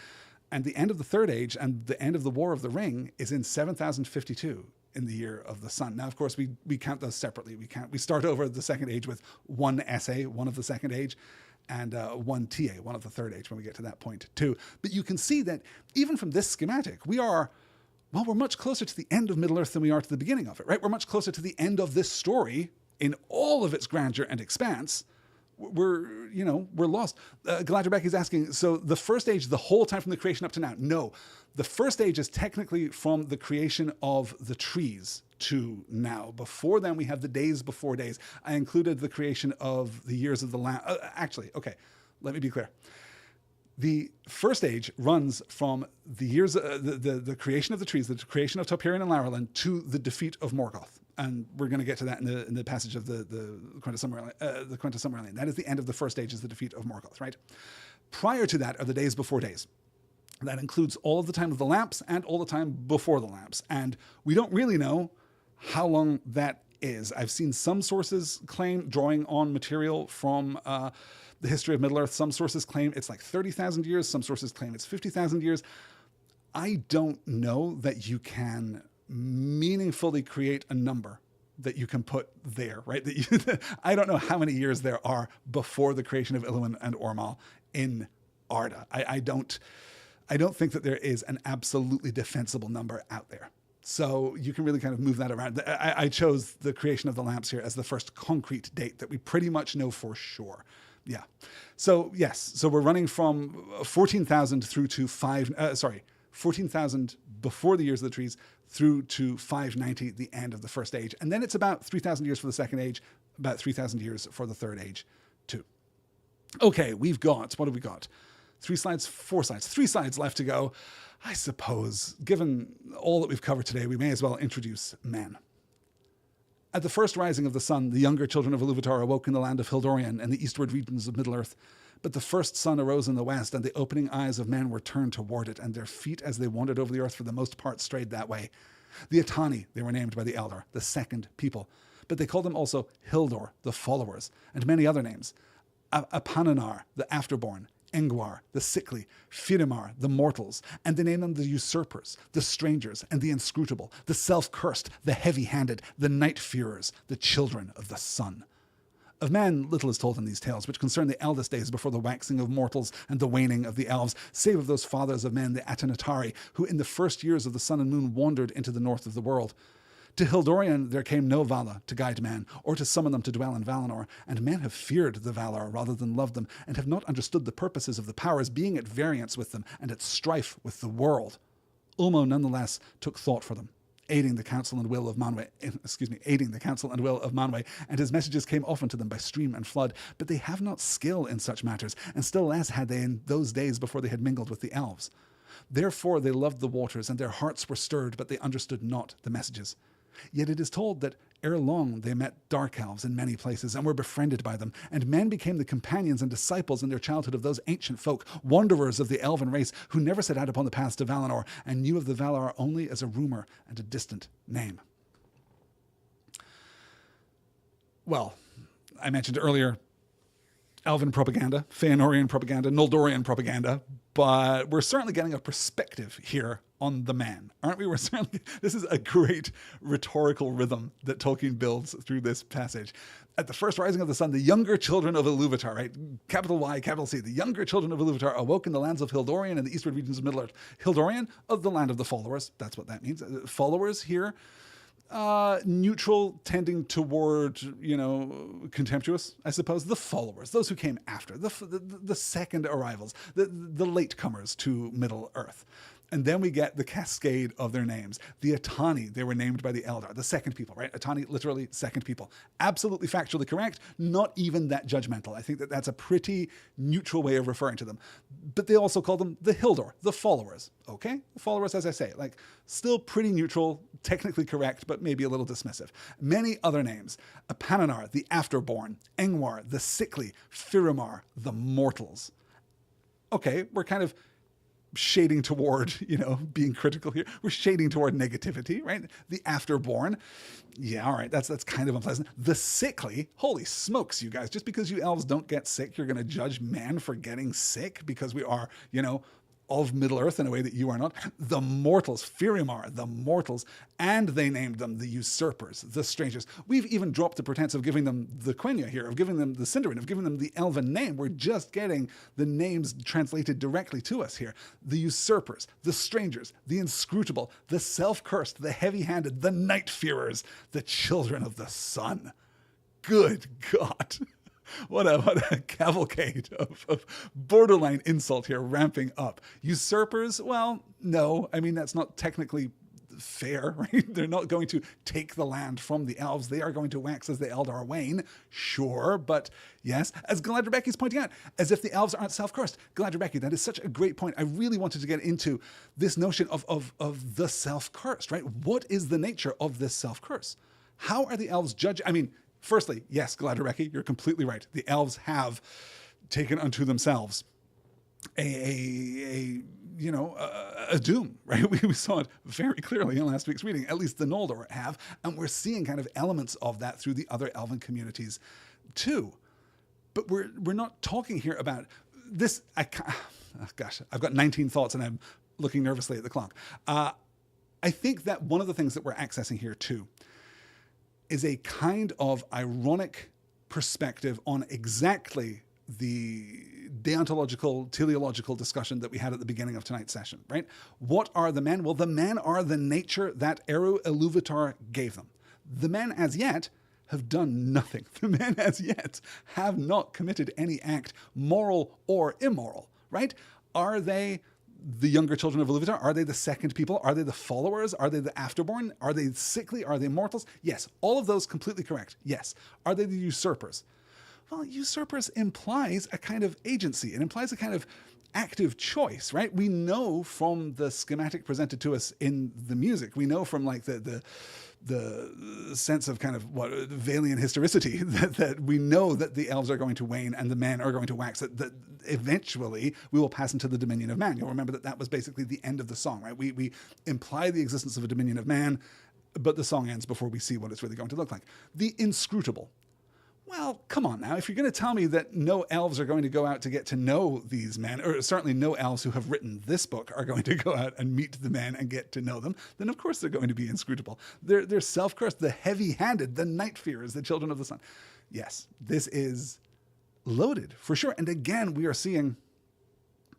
And the end of the third age and the end of the War of the Ring is in 7052 in the year of the sun. Now, of course, we count those separately. We start over the second age with 1 SA, 1 of the second age, and 1 TA, 1 of the third age when we get to that point too. But you can see that even from this schematic, we're much closer to the end of Middle-earth than we are to the beginning of it, right? We're much closer to the end of this story in all of its grandeur and expanse. We're lost. Galadriel is asking, so the first age, the whole time from the creation up to now? No, the first age is technically from the creation of the trees to now. Before then, we have the days before days. I included the creation of the years of the land. Let me be clear. The first age runs from the years, the creation of the trees, the creation of Topirion and Laurelin, to the defeat of Morgoth. And we're going to get to that in the passage of the Quenta Silmarillion. That is the end of the first age, is the defeat of Morgoth, right? Prior to that are the days before days. That includes all of the time of the lamps and all the time before the lamps. And we don't really know how long that is. I've seen some sources claim, drawing on material from the history of Middle-earth, some sources claim it's 30,000 years. Some sources claim it's 50,000 years. I don't know that you can meaningfully create a number that you can put there, right? I don't know how many years there are before the creation of Ilúin and Ormal in Arda. I don't think that there is an absolutely defensible number out there. So you can really kind of move that around. I chose the creation of the lamps here as the first concrete date that we pretty much know for sure. Yeah. So yes. So we're running from 14,000 through to 14,000 before the years of the trees through to 590, the end of the first age. And then it's about 3,000 years for the second age, about 3,000 years for the third age too. Okay, what have we got? 3 slides, 4 slides, 3 slides left to go. I suppose, given all that we've covered today, we may as well introduce men. At the first rising of the sun, the younger children of Ilúvatar awoke in the land of Hildorian and the eastward regions of Middle-earth. But the first sun arose in the west, and the opening eyes of men were turned toward it, and their feet as they wandered over the earth for the most part strayed that way. The Atani, they were named by the Eldar, the second people. But they called them also Hildor, the followers, and many other names. Apananar, the afterborn, Engwar, the sickly, Firimar, the mortals, and they named them the usurpers, the strangers, and the inscrutable, the self-cursed, the heavy-handed, the night-fearers, the children of the sun. Of man little is told in these tales, which concern the eldest days before the waxing of mortals and the waning of the elves, save of those fathers of men, the Atanatari, who in the first years of the sun and moon wandered into the north of the world. To Hildorian there came no Vala to guide man, or to summon them to dwell in Valinor, and men have feared the Valar rather than loved them, and have not understood the purposes of the powers, being at variance with them, and at strife with the world. Ulmo nonetheless took thought for them, aiding the counsel and will of Manwë, and his messages came often to them by stream and flood, but they have not skill in such matters, and still less had they in those days before they had mingled with the elves. Therefore they loved the waters, and their hearts were stirred, but they understood not the messages. Yet it is told that ere long they met dark elves in many places, and were befriended by them, and men became the companions and disciples in their childhood of those ancient folk, wanderers of the elven race, who never set out upon the paths to Valinor, and knew of the Valar only as a rumor and a distant name. Well, I mentioned earlier Elven propaganda, Feanorian propaganda, Noldorian propaganda, but we're certainly getting a perspective here on the man, aren't we? This is a great rhetorical rhythm that Tolkien builds through this passage. At the first rising of the sun, the younger children of Ilúvatar, right? Capital Y, capital C, the younger children of Ilúvatar awoke in the lands of Hildorian and the eastward regions of Middle-earth. Hildorian, of the land of the followers, that's what that means. Followers here, neutral, tending toward, contemptuous, I suppose. The followers, those who came after, the second arrivals, the latecomers to Middle-earth. And then we get the cascade of their names. The Atani, they were named by the Eldar, the second people, right? Atani, literally second people. Absolutely factually correct, not even that judgmental. I think that that's a pretty neutral way of referring to them. But they also call them the Hildor, the followers, okay? The followers, as I say, like still pretty neutral, technically correct, but maybe a little dismissive. Many other names. Apananar, the afterborn. Engwar, the sickly. Firimar, the mortals. Okay, we're kind of shading toward, being critical here. We're shading toward negativity, right? The afterborn. Yeah, all right, that's kind of unpleasant. The sickly, holy smokes, you guys. Just because you elves don't get sick, you're going to judge man for getting sick because we are, of Middle-earth in a way that you are not. The mortals, Firimar, the mortals, and they named them the usurpers, the strangers. We've even dropped the pretense of giving them the Quenya here, of giving them the Sindarin, of giving them the elven name. We're just getting the names translated directly to us here. The usurpers, the strangers, the inscrutable, the self-cursed, the heavy-handed, the night-fearers, the children of the sun. Good God. What a cavalcade of borderline insult here ramping up. Usurpers, well, no. I mean, that's not technically fair, right? They're not going to take the land from the elves. They are going to wax as the Eldar wane, sure, but yes, as Galadriel is pointing out, as if the elves aren't self-cursed. Galadriel, that is such a great point. I really wanted to get into this notion of the self-cursed, right? What is the nature of this self-curse? How are the elves judged? I mean, firstly, yes, Galadriel, you're completely right. The elves have taken unto themselves a doom, right? We saw it very clearly in last week's reading. At least the Noldor have, and we're seeing kind of elements of that through the other elven communities too. But we're not talking here about this. Gosh, I've got 19 thoughts and I'm looking nervously at the clock. I think that one of the things that we're accessing here too is a kind of ironic perspective on exactly the deontological, teleological discussion that we had at the beginning of tonight's session, right? What are the men? Well, the men are the nature that Eru Ilúvatar gave them. The men as yet have done nothing. The men as yet have not committed any act, moral or immoral, right? Are they the younger children of Ilúvatar? Are they the second people? Are they the followers? Are they the afterborn? Are they sickly? Are they mortals? Yes, all of those completely correct. Yes. Are they the usurpers? Well, usurpers implies a kind of agency. It implies a kind of active choice, right? We know from the schematic presented to us in the music, we know from like the sense of kind of Valian historicity that we know that the elves are going to wane and the men are going to wax, that eventually we will pass into the dominion of man. You'll remember that was basically the end of the song, right? We imply the existence of a dominion of man, but the song ends before we see what it's really going to look like. The inscrutable. Well, come on now. If you're going to tell me that no elves are going to go out to get to know these men, or certainly no elves who have written this book are going to go out and meet the men and get to know them, then of course they're going to be inscrutable. They're self-cursed, the heavy-handed, the night-fearers, the children of the sun. Yes, this is loaded for sure. And again, we are seeing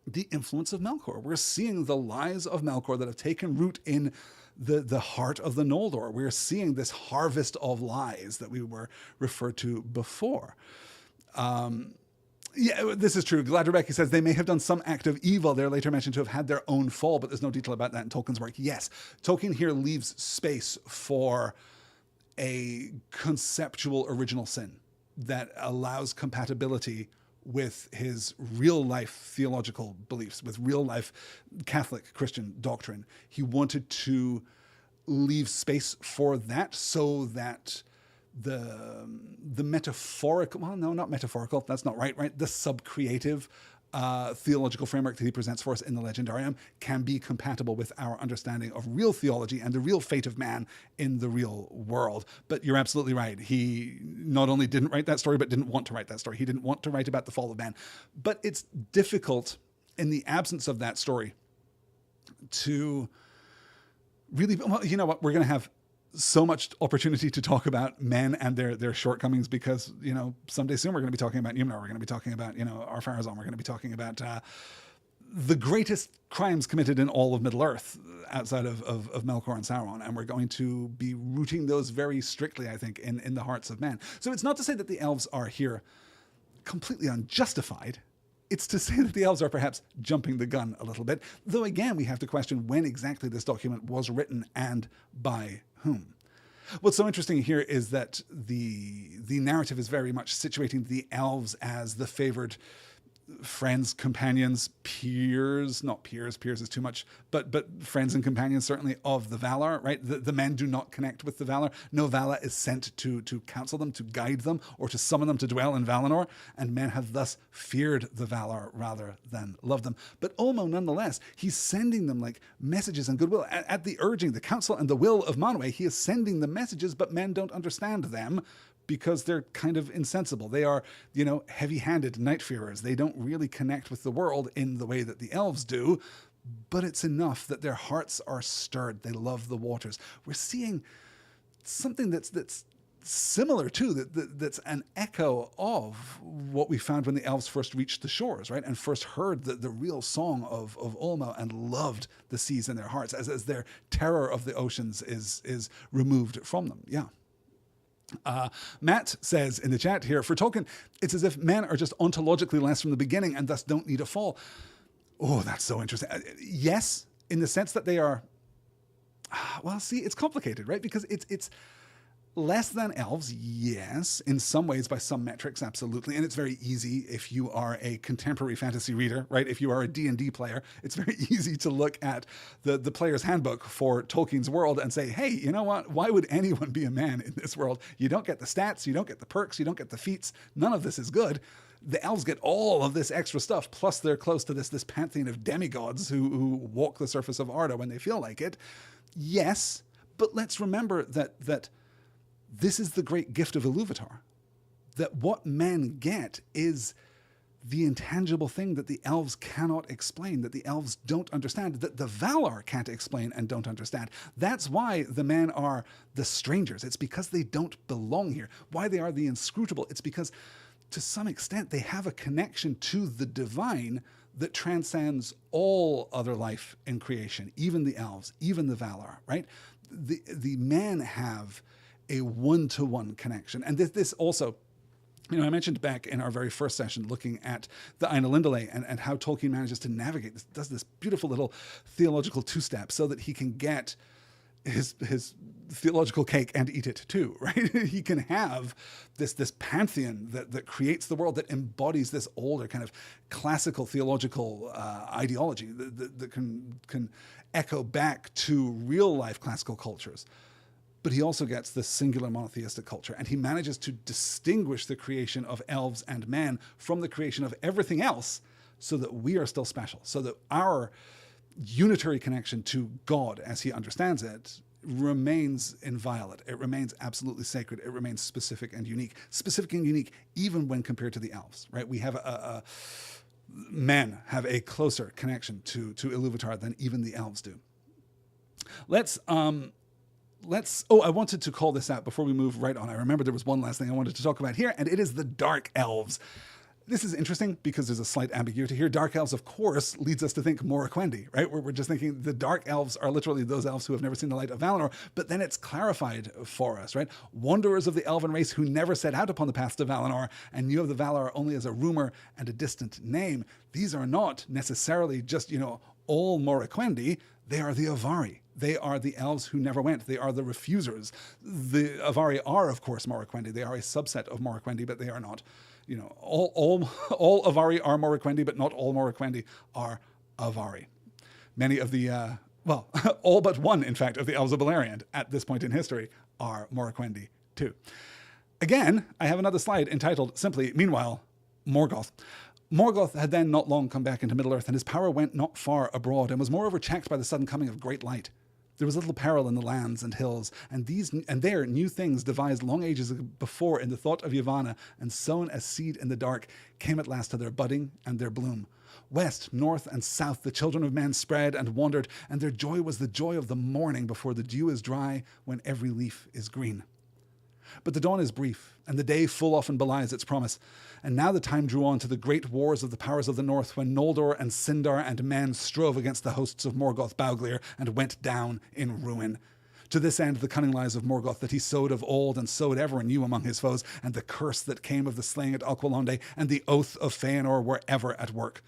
the influence of Melkor. We're seeing the lies of Melkor that have taken root in the heart of the Noldor. We're seeing this harvest of lies that we were referred to before. Yeah, this is true. Galadriel says they may have done some act of evil. They're later mentioned to have had their own fall, but there's no detail about that in Tolkien's work. Yes, Tolkien here leaves space for a conceptual original sin that allows compatibility with his real-life theological beliefs, with real-life Catholic Christian doctrine. He wanted to leave space for that so that the metaphorical, well, no, not metaphorical, that's not right? The subcreative theological framework that he presents for us in the Legendarium can be compatible with our understanding of real theology and the real fate of man in the real world. But you're absolutely right. He not only didn't write that story, but didn't want to write that story. He didn't want to write about the fall of man. But it's difficult in the absence of that story to really, well, you know what, we're going to have so much opportunity to talk about men and their shortcomings because, someday soon we're going to be talking about Numenor. We're going to be talking about, Ar-Pharazôn. We're going to be talking about the greatest crimes committed in all of Middle-earth outside of Melkor and Sauron. And we're going to be rooting those very strictly, I think, in the hearts of men. So it's not to say that the elves are here completely unjustified. It's to say that the elves are perhaps jumping the gun a little bit, though again we have to question when exactly this document was written and by whom. What's so interesting here is that the narrative is very much situating the elves as the favored friends, companions, peers, not peers is too much, but friends and companions certainly of the Valar, right? The men do not connect with the Valar. No Valar is sent to counsel them, to guide them, or to summon them to dwell in Valinor, and men have thus feared the Valar rather than loved them. But Ulmo, nonetheless, he's sending them like messages and goodwill. At the urging, the counsel and the will of Manwë, he is sending them messages, but men don't understand them, because they're kind of insensible. They are, heavy-handed night-fearers. They don't really connect with the world in the way that the elves do, but it's enough that their hearts are stirred. They love the waters. We're seeing something that's similar too, that's an echo of what we found when the elves first reached the shores, right? And first heard the real song of Ulmo and loved the seas in their hearts as their terror of the oceans is removed from them. Yeah. Matt says in the chat here, for Tolkien, it's as if men are just ontologically less from the beginning and thus don't need a fall. Oh, that's so interesting. Yes, in the sense that they are, well, see, it's complicated, right? Because it's less than elves, yes, in some ways, by some metrics, absolutely. And it's very easy if you are a contemporary fantasy reader, right? If you are a D&D player, it's very easy to look at the player's handbook for Tolkien's world and say, hey, you know what? Why would anyone be a man in this world? You don't get the stats, you don't get the perks, you don't get the feats. None of this is good. The elves get all of this extra stuff, plus they're close to this pantheon of demigods who walk the surface of Arda when they feel like it. Yes, but let's remember that this is the great gift of Ilúvatar, that what men get is the intangible thing that the elves cannot explain, that the elves don't understand, that the Valar can't explain and don't understand. That's why the men are the strangers. It's because they don't belong here. Why they are the inscrutable. It's because, to some extent, they have a connection to the divine that transcends all other life in creation, even the elves, even the Valar, right? The men have a one-to-one connection. And this also, I mentioned back in our very first session looking at the Eärendil and how Tolkien manages to navigate this, does this beautiful little theological two-step so that he can get his theological cake and eat it too, right? He can have this pantheon that creates the world, that embodies this older kind of classical theological ideology that can echo back to real-life classical cultures. But he also gets this singular monotheistic culture, and he manages to distinguish the creation of elves and men from the creation of everything else so that we are still special, so that our unitary connection to God as he understands it remains inviolate. It remains absolutely sacred. It remains specific and unique even when compared to the elves, right? We have men have a closer connection to Ilúvatar than even the elves do. I wanted to call this out before we move right on. I remember there was one last thing I wanted to talk about here, and it is the Dark Elves. This is interesting because there's a slight ambiguity here. Dark Elves, of course, leads us to think Morroquendi, right? We're just thinking the Dark Elves are literally those elves who have never seen the light of Valinor, but then it's clarified for us, right? Wanderers of the elven race who never set out upon the path to Valinor and knew of the Valar only as a rumor and a distant name. These are not necessarily just, all Morroquendi. They are the Avari. They are the elves who never went. They are the refusers. The Avari are, of course, Morroquendi. They are a subset of Morroquendi, but they are not, all Avari are Morroquendi, but not all Morroquendi are Avari. Many of the, all but one, in fact, of the elves of Beleriand at this point in history are Morroquendi too. Again, I have another slide entitled simply, Meanwhile, Morgoth. Morgoth had then not long come back into Middle-earth, and his power went not far abroad, and was moreover checked by the sudden coming of great light. There was little peril in the lands and hills, and there new things devised long ages before in the thought of Yavanna, and sown as seed in the dark, came at last to their budding and their bloom. West, north, and south the children of men spread and wandered, and their joy was the joy of the morning before the dew is dry, when every leaf is green. But the dawn is brief, and the day full often belies its promise. And now the time drew on to the great wars of the powers of the north, when Noldor and Sindar and men strove against the hosts of Morgoth Bauglir and went down in ruin. To this end, the cunning lies of Morgoth that he sowed of old and sowed ever anew among his foes, and the curse that came of the slaying at Alqualonde, and the oath of Feanor were ever at work.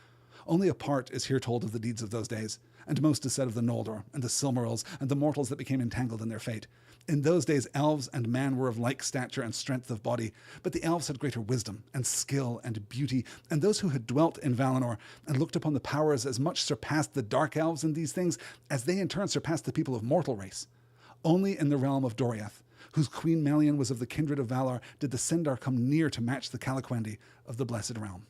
Only a part is here told of the deeds of those days, and most is said of the Noldor, and the Silmarils, and the mortals that became entangled in their fate. In those days elves and man were of like stature and strength of body, but the elves had greater wisdom, and skill, and beauty, and those who had dwelt in Valinor, and looked upon the powers as much surpassed the dark elves in these things, as they in turn surpassed the people of mortal race. Only in the realm of Doriath, whose Queen Melian was of the kindred of Valar, did the Sindar come near to match the Calaquendi of the Blessed Realm.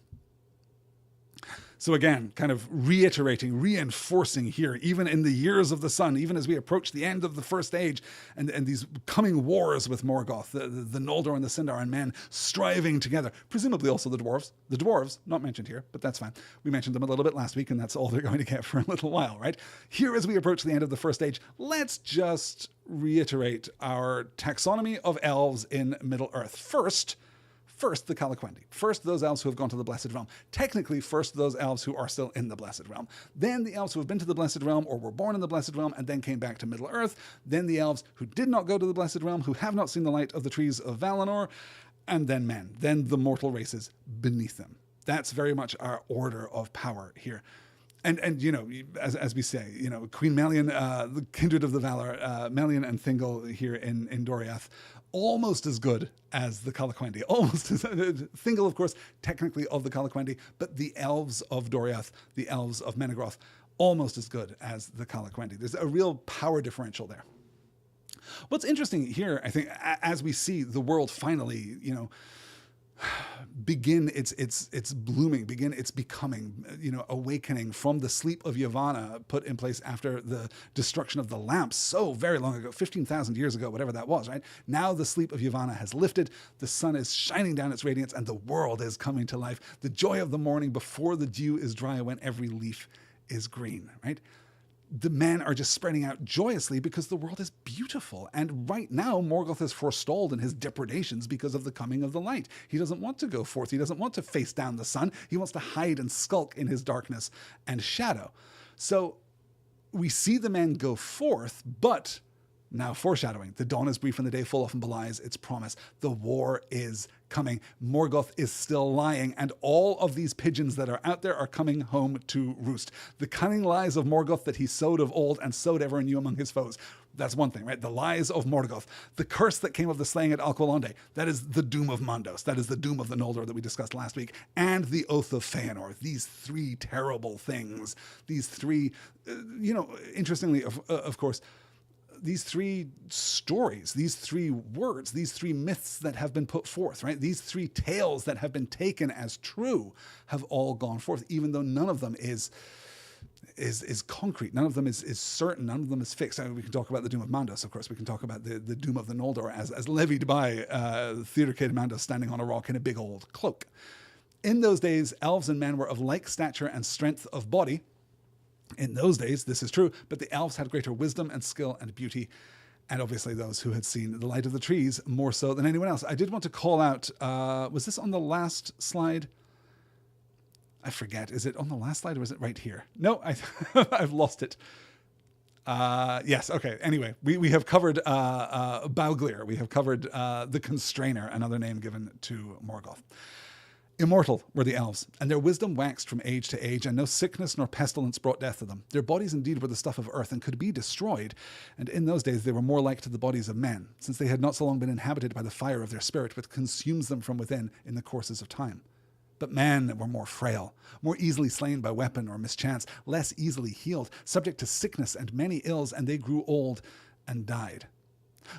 So again, kind of reiterating, reinforcing here, even in the years of the sun, even as we approach the end of the First Age and these coming wars with Morgoth, the Noldor and the Sindar and men striving together, presumably also the dwarves. The dwarves, not mentioned here, but that's fine. We mentioned them a little bit last week, and that's all they're going to get for a little while, right? Here, as we approach the end of the First Age, let's just reiterate our taxonomy of elves in Middle-earth. First, the Calaquendi. First, those elves who have gone to the Blessed Realm. Technically, first, those elves who are still in the Blessed Realm. Then the elves who have been to the Blessed Realm or were born in the Blessed Realm and then came back to Middle-earth. Then the elves who did not go to the Blessed Realm, who have not seen the light of the trees of Valinor. And then men. Then the mortal races beneath them. That's very much our order of power here. And you know, as we say, you know, Queen Melian, the kindred of the Valar, Melian and Thingol here in Doriath, almost as good as the Calaquendi. Almost as Thingol, of course, technically of the Calaquendi, but the elves of Doriath, the elves of Menegroth, almost as good as the Calaquendi. There's a real power differential there. What's interesting here, I think, as we see the world finally, you know, begin its blooming, begin its becoming, you know, awakening from the sleep of Yavanna put in place after the destruction of the lamps so very long ago, 15,000 years ago, whatever that was, right? Now the sleep of Yavanna has lifted, the sun is shining down its radiance, and the world is coming to life. The joy of the morning before the dew is dry when every leaf is green, right? The men are just spreading out joyously because the world is beautiful. And right now, Morgoth is forestalled in his depredations because of the coming of the light. He doesn't want to go forth. He doesn't want to face down the sun. He wants to hide and skulk in his darkness and shadow. So we see the men go forth, but now foreshadowing. The dawn is brief and the day full often belies its promise. The war is coming. Morgoth is still lying, and all of these pigeons that are out there are coming home to roost. The cunning lies of Morgoth that he sowed of old and sowed ever anew among his foes. That's one thing, right? The lies of Morgoth. The curse that came of the slaying at Alqualonde. That is the doom of Mandos. That is the doom of the Noldor that we discussed last week. And the oath of Feanor. These three terrible things. These three, you know, interestingly, of course, these three stories, these three words, these three myths that have been put forth, right? These three tales that have been taken as true have all gone forth, even though none of them is concrete. None of them is certain. None of them is fixed. I mean, we can talk about the doom of Mandos, of course. We can talk about the doom of the Noldor as levied by Theodocated Mandos standing on a rock in a big old cloak. In those days, elves and men were of like stature and strength of body. In those days, this is true, but the elves had greater wisdom and skill and beauty, and obviously those who had seen the light of the trees more so than anyone else. I did want to call out, was this on the last slide? I forget. Is it on the last slide or is it right here? No, I've lost it. Yes, okay. Anyway, we have covered Bauglir. We have covered the Constrainer, another name given to Morgoth. Immortal were the elves, and their wisdom waxed from age to age, and no sickness nor pestilence brought death to them. Their bodies indeed were the stuff of earth and could be destroyed, and in those days they were more like to the bodies of men, since they had not so long been inhabited by the fire of their spirit, which consumes them from within in the courses of time. But men were more frail, more easily slain by weapon or mischance, less easily healed, subject to sickness and many ills, and they grew old and died.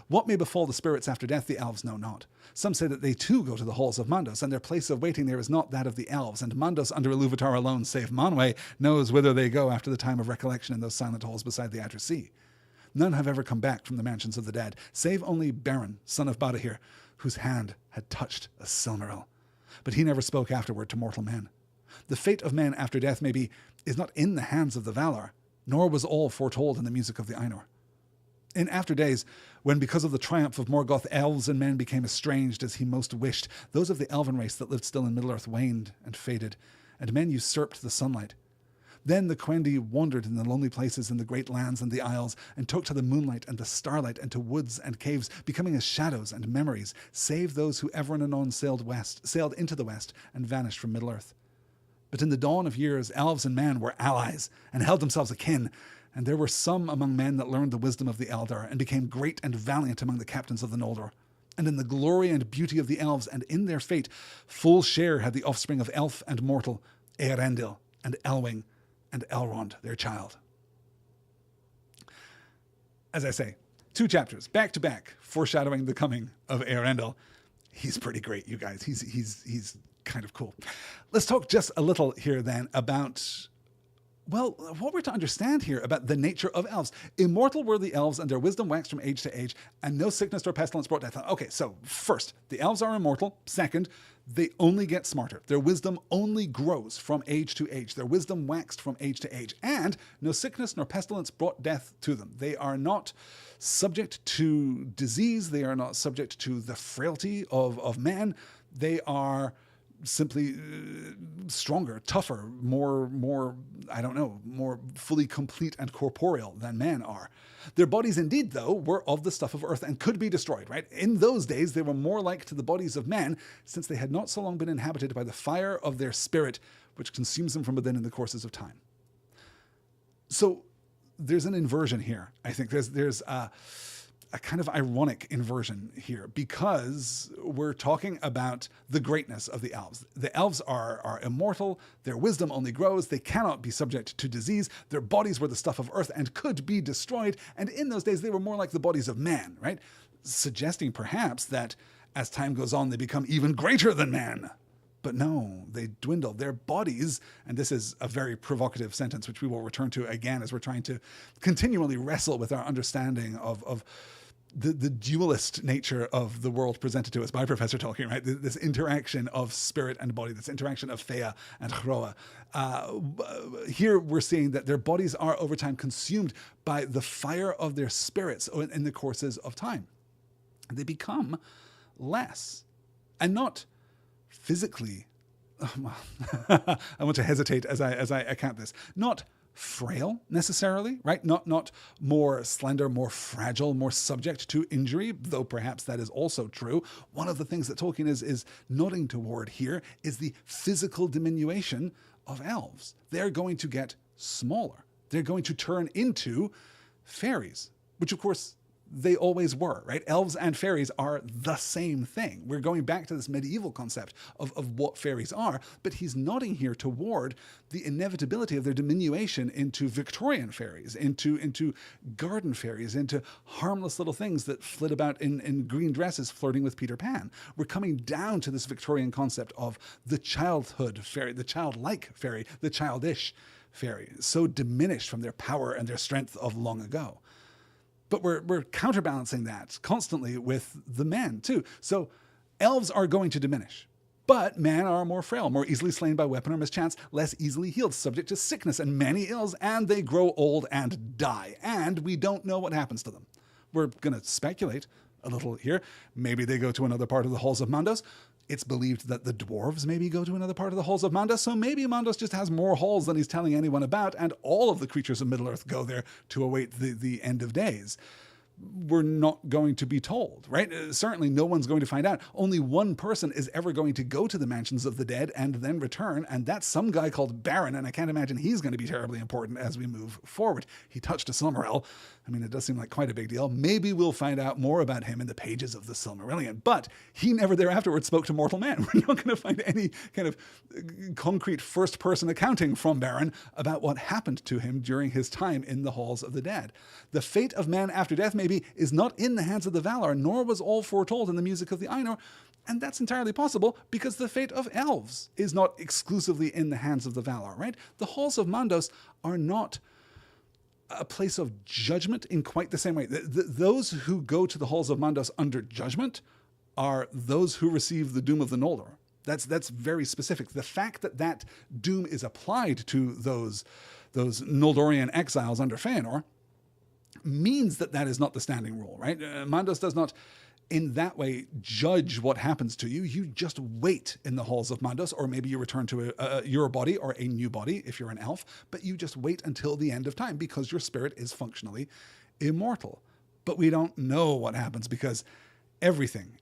What may befall the spirits after death, the elves know not. Some say that they too go to the halls of Mandos, and their place of waiting there is not that of the elves, and Mandos under Ilúvatar alone, save Manwë, knows whither they go after the time of recollection in those silent halls beside the Adra Sea. None have ever come back from the mansions of the dead, save only Beren, son of Badahir, whose hand had touched a Silmaril. But he never spoke afterward to mortal men. The fate of men after death, maybe, is not in the hands of the Valar, nor was all foretold in the music of the Ainur. In after days, when because of the triumph of Morgoth elves and men became estranged as he most wished, those of the elven race that lived still in Middle-earth waned and faded, and men usurped the sunlight. Then the Quendi wandered in the lonely places in the great lands and the isles, and took to the moonlight and the starlight and to woods and caves, becoming as shadows and memories, save those who ever and anon sailed into the west, and vanished from Middle-earth. But in the dawn of years, elves and men were allies, and held themselves akin, and there were some among men that learned the wisdom of the Eldar, and became great and valiant among the captains of the Noldor. And in the glory and beauty of the elves, and in their fate, full share had the offspring of elf and mortal, Eärendil and Elwing, and Elrond, their child. As I say, 2 chapters, back to back, foreshadowing the coming of Eärendil. He's pretty great, you guys. He's kind of cool. Let's talk just a little here then about, well, what we're to understand here about the nature of elves. Immortal were the elves, and their wisdom waxed from age to age, and no sickness nor pestilence brought death. Okay, so first, the elves are immortal. Second, they only get smarter. Their wisdom only grows from age to age. Their wisdom waxed from age to age. And no sickness nor pestilence brought death to them. They are not subject to disease. They are not subject to the frailty of man. They are simply stronger, tougher, more, more fully complete and corporeal than men are. Their bodies indeed, though, were of the stuff of earth and could be destroyed, right? In those days, they were more like to the bodies of men, since they had not so long been inhabited by the fire of their spirit, which consumes them from within in the courses of time. So there's an inversion here. I think there's a kind of ironic inversion here, because we're talking about the greatness of the elves. The elves are immortal. Their wisdom only grows. They cannot be subject to disease. Their bodies were the stuff of earth and could be destroyed. And in those days, they were more like the bodies of man, right? Suggesting perhaps that as time goes on, they become even greater than man. But no, they dwindle. Their bodies, and this is a very provocative sentence, which we will return to again as we're trying to continually wrestle with our understanding of the dualist nature of the world presented to us by Professor Tolkien, right? This interaction of spirit and body, this interaction of Thea and Hroa. Here we're seeing that their bodies are over time consumed by the fire of their spirits in the courses of time. They become less, and not physically, I want to hesitate as I account this, not frail necessarily, right? Not more slender, more fragile, more subject to injury, though perhaps that is also true. One of the things that Tolkien is nodding toward here is the physical diminution of elves. They're going to get smaller. They're going to turn into fairies, which of course they always were, right? Elves and fairies are the same thing. We're going back to this medieval concept of what fairies are, but he's nodding here toward the inevitability of their diminution into Victorian fairies, into garden fairies, into harmless little things that flit about in green dresses flirting with Peter Pan. We're coming down to this Victorian concept of the childhood fairy, the childlike fairy, the childish fairy, so diminished from their power and their strength of long ago. But we're counterbalancing that constantly with the men, too. So elves are going to diminish. But men are more frail, more easily slain by weapon or mischance, less easily healed, subject to sickness and many ills, and they grow old and die. And we don't know what happens to them. We're going to speculate a little here. Maybe they go to another part of the halls of Mandos. It's believed that the dwarves maybe go to another part of the halls of Mandos, so maybe Mandos just has more halls than he's telling anyone about, and all of the creatures of Middle-earth go there to await the end of days. We're not going to be told, right? Certainly no one's going to find out. Only one person is ever going to go to the mansions of the dead and then return, and that's some guy called Baron, and I can't imagine he's going to be terribly important as we move forward. He touched a Silmaril. I mean, it does seem like quite a big deal. Maybe we'll find out more about him in the pages of the Silmarillion, but he never thereafterward spoke to mortal man. We're not going to find any kind of concrete first-person accounting from Baron about what happened to him during his time in the halls of the dead. The fate of man after death maybe is not in the hands of the Valar, nor was all foretold in the music of the Ainur, and that's entirely possible because the fate of elves is not exclusively in the hands of the Valar, right? The halls of Mandos are not a place of judgment in quite the same way. Those who go to the halls of Mandos under judgment are those who receive the doom of the Noldor. That's very specific. The fact that doom is applied to those Noldorian exiles under Feanor means that is not the standing rule, right? Mandos does not in that way judge what happens to you. You just wait in the halls of Mandos, or maybe you return to your body or a new body if you're an elf, but you just wait until the end of time because your spirit is functionally immortal. But we don't know what happens because everything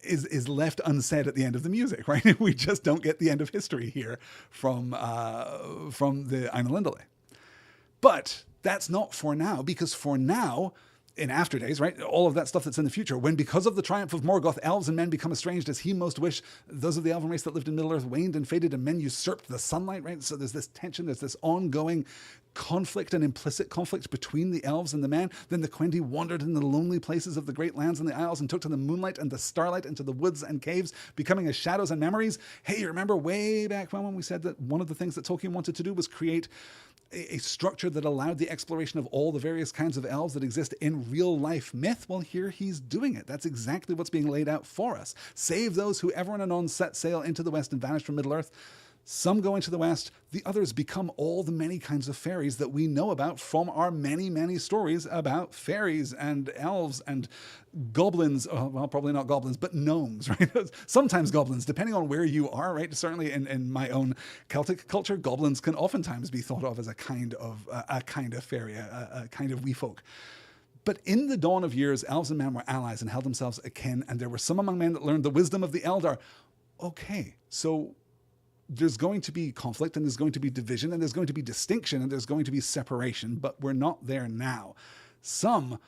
is left unsaid at the end of the music, right? We just don't get the end of history here from the Eärendil. But that's not for now, because for now, in after days, right, all of that stuff that's in the future, when because of the triumph of Morgoth, elves and men become estranged as he most wished, those of the elven race that lived in Middle-earth waned and faded, and men usurped the sunlight, right? So there's this tension, there's this ongoing conflict and implicit conflict between the elves and the man. Then the Quendi wandered in the lonely places of the great lands and the isles and took to the moonlight and the starlight into the woods and caves, becoming as shadows and memories. Hey, you remember way back when we said that one of the things that Tolkien wanted to do was create a structure that allowed the exploration of all the various kinds of elves that exist in real life myth? Well, here he's doing it. That's exactly what's being laid out for us. Save those who ever and anon set sail into the west and vanish from Middle-earth. Some go into the west, the others become all the many kinds of fairies that we know about from our many, many stories about fairies and elves and goblins. Well, probably not goblins, but gnomes, right? Sometimes goblins, depending on where you are, right? Certainly in my own Celtic culture, goblins can oftentimes be thought of as a kind of fairy, a kind of wee folk. But in the dawn of years, elves and men were allies and held themselves akin, and there were some among men that learned the wisdom of the Eldar. Okay, so there's going to be conflict, and there's going to be division, and there's going to be distinction, and there's going to be separation, but we're not there now. Some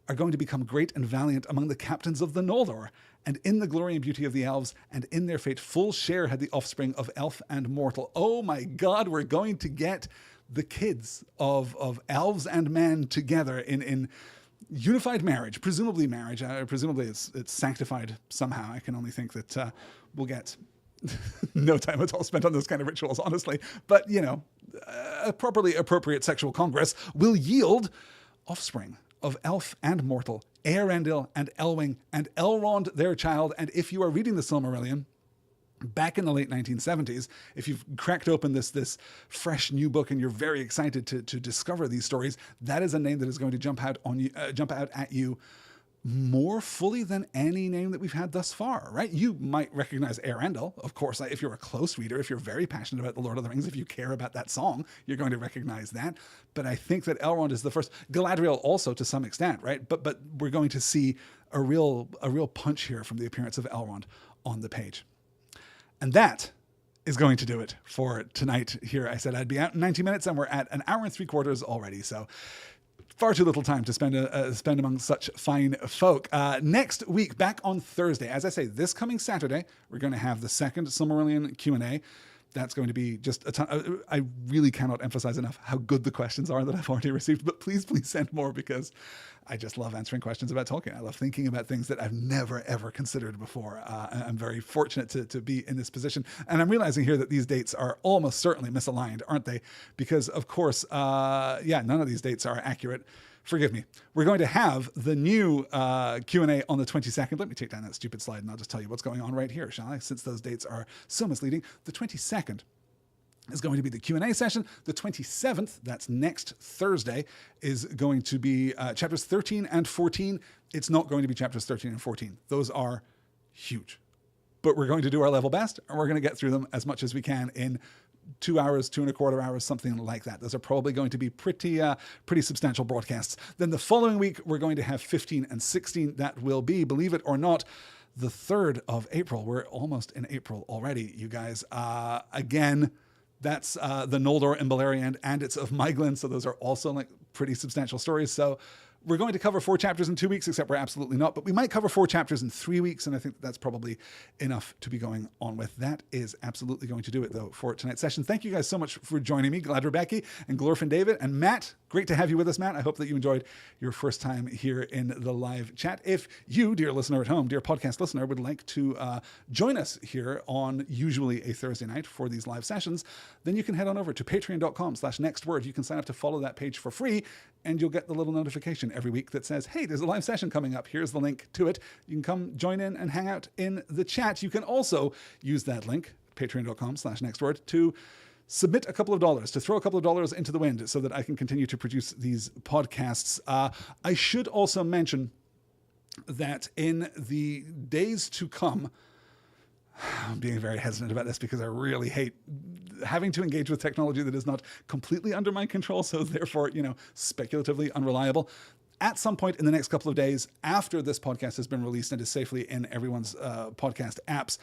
are going to become great and valiant among the captains of the Noldor, and in the glory and beauty of the elves, and in their fate full share had the offspring of elf and mortal. Oh my God, we're going to get the kids of elves and men together in unified marriage, presumably marriage. Presumably it's sanctified somehow. I can only think that we'll get no time at all spent on those kind of rituals, honestly. But, a properly appropriate sexual congress will yield offspring of elf and mortal, Eärendil and Elwing and Elrond their child. And if you are reading the Silmarillion back in the late 1970s, if you've cracked open this fresh new book and you're very excited to discover these stories, that is a name that is going to jump out at you more fully than any name that we've had thus far, right? You might recognize Eärendil, of course. If you're a close reader, if you're very passionate about The Lord of the Rings, if you care about that song, you're going to recognize that. But I think that Elrond is the first. Galadriel also, to some extent, right? But we're going to see a real punch here from the appearance of Elrond on the page. And that is going to do it for tonight here. I said I'd be out in 90 minutes, and we're at an hour and 3/4 already. So far too little time to spend among such fine folk. Next week, back on Thursday, as I say, this coming Saturday, we're going to have the second Silmarillion Q&A. That's going to be just a ton. I really cannot emphasize enough how good the questions are that I've already received, but please send more, because I just love answering questions about Tolkien. I love thinking about things that I've never, ever considered before. I'm very fortunate to be in this position. And I'm realizing here that these dates are almost certainly misaligned, aren't they? Because, of course, none of these dates are accurate. Forgive me. We're going to have the new Q&A on the 22nd. Let me take down that stupid slide and I'll just tell you what's going on right here, shall I? Since those dates are so misleading. The 22nd is going to be the Q&A session. The 27th, that's next Thursday, is going to be chapters 13 and 14. It's not going to be chapters 13 and 14. Those are huge. But we're going to do our level best, and we're going to get through them as much as we can in 2 hours, 2.25 hours, something like that. Those are probably going to be pretty substantial broadcasts. Then the following week, we're going to have 15 and 16. That will be, believe it or not, the 3rd of April. We're almost in April already, you guys. Again, that's the Noldor and Beleriand, and it's of Miglin, so those are also like pretty substantial stories. So we're going to cover 4 chapters in 2 weeks, except we're absolutely not. But we might cover 4 chapters in 3 weeks, and I think that's probably enough to be going on with. That is absolutely going to do it, though, for tonight's session. Thank you guys so much for joining me. Glad Rebecca and Glorfin David and Matt. Great to have you with us, Matt. I hope that you enjoyed your first time here in the live chat. If you, dear listener at home, dear podcast listener, would like to join us here on usually a Thursday night for these live sessions, then you can head on over to patreon.com/nextword. You can sign up to follow that page for free, and you'll get the little notification every week that says, hey, there's a live session coming up. Here's the link to it. You can come join in and hang out in the chat. You can also use that link, patreon.com/nextword, to submit a couple of dollars, to throw a couple of dollars into the wind so that I can continue to produce these podcasts. I should also mention that in the days to come, I'm being very hesitant about this because I really hate having to engage with technology that is not completely under my control, so therefore, speculatively unreliable. At some point in the next couple of days, after this podcast has been released and is safely in everyone's podcast apps,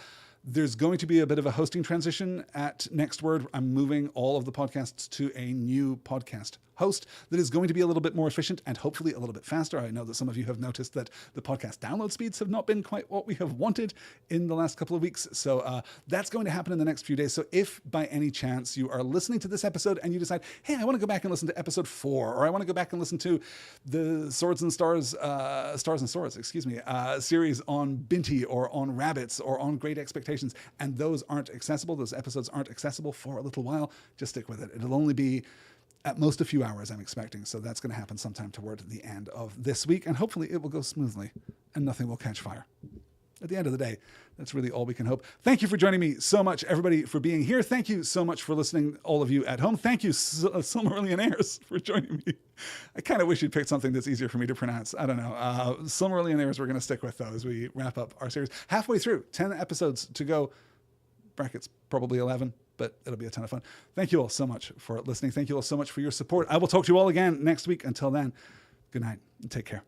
there's going to be a bit of a hosting transition at Next Word. I'm moving all of the podcasts to a new podcast host that is going to be a little bit more efficient and hopefully a little bit faster. I know that some of you have noticed that the podcast download speeds have not been quite what we have wanted in the last couple of weeks. So that's going to happen in the next few days. So if by any chance you are listening to this episode and you decide, hey, I want to go back and listen to episode 4, or I want to go back and listen to the Stars and Swords, series on Binti or on rabbits or on Great Expectations, and those episodes aren't accessible for a little while, just stick with it. It'll only be at most a few hours, I'm expecting. So that's going to happen sometime toward the end of this week, and hopefully it will go smoothly and nothing will catch fire. At the end of the day, that's really all we can hope. Thank you for joining me so much, everybody, for being here. Thank you so much for listening, all of you at home. Thank you, Silmarillion Heirs, for joining me. I kind of wish you'd picked something that's easier for me to pronounce. I don't know. Silmarillion Heirs, we're going to stick with, though, as we wrap up our series. Halfway through, 10 episodes to go, brackets, probably 11. But it'll be a ton of fun. Thank you all so much for listening. Thank you all so much for your support. I will talk to you all again next week. Until then, good night and take care.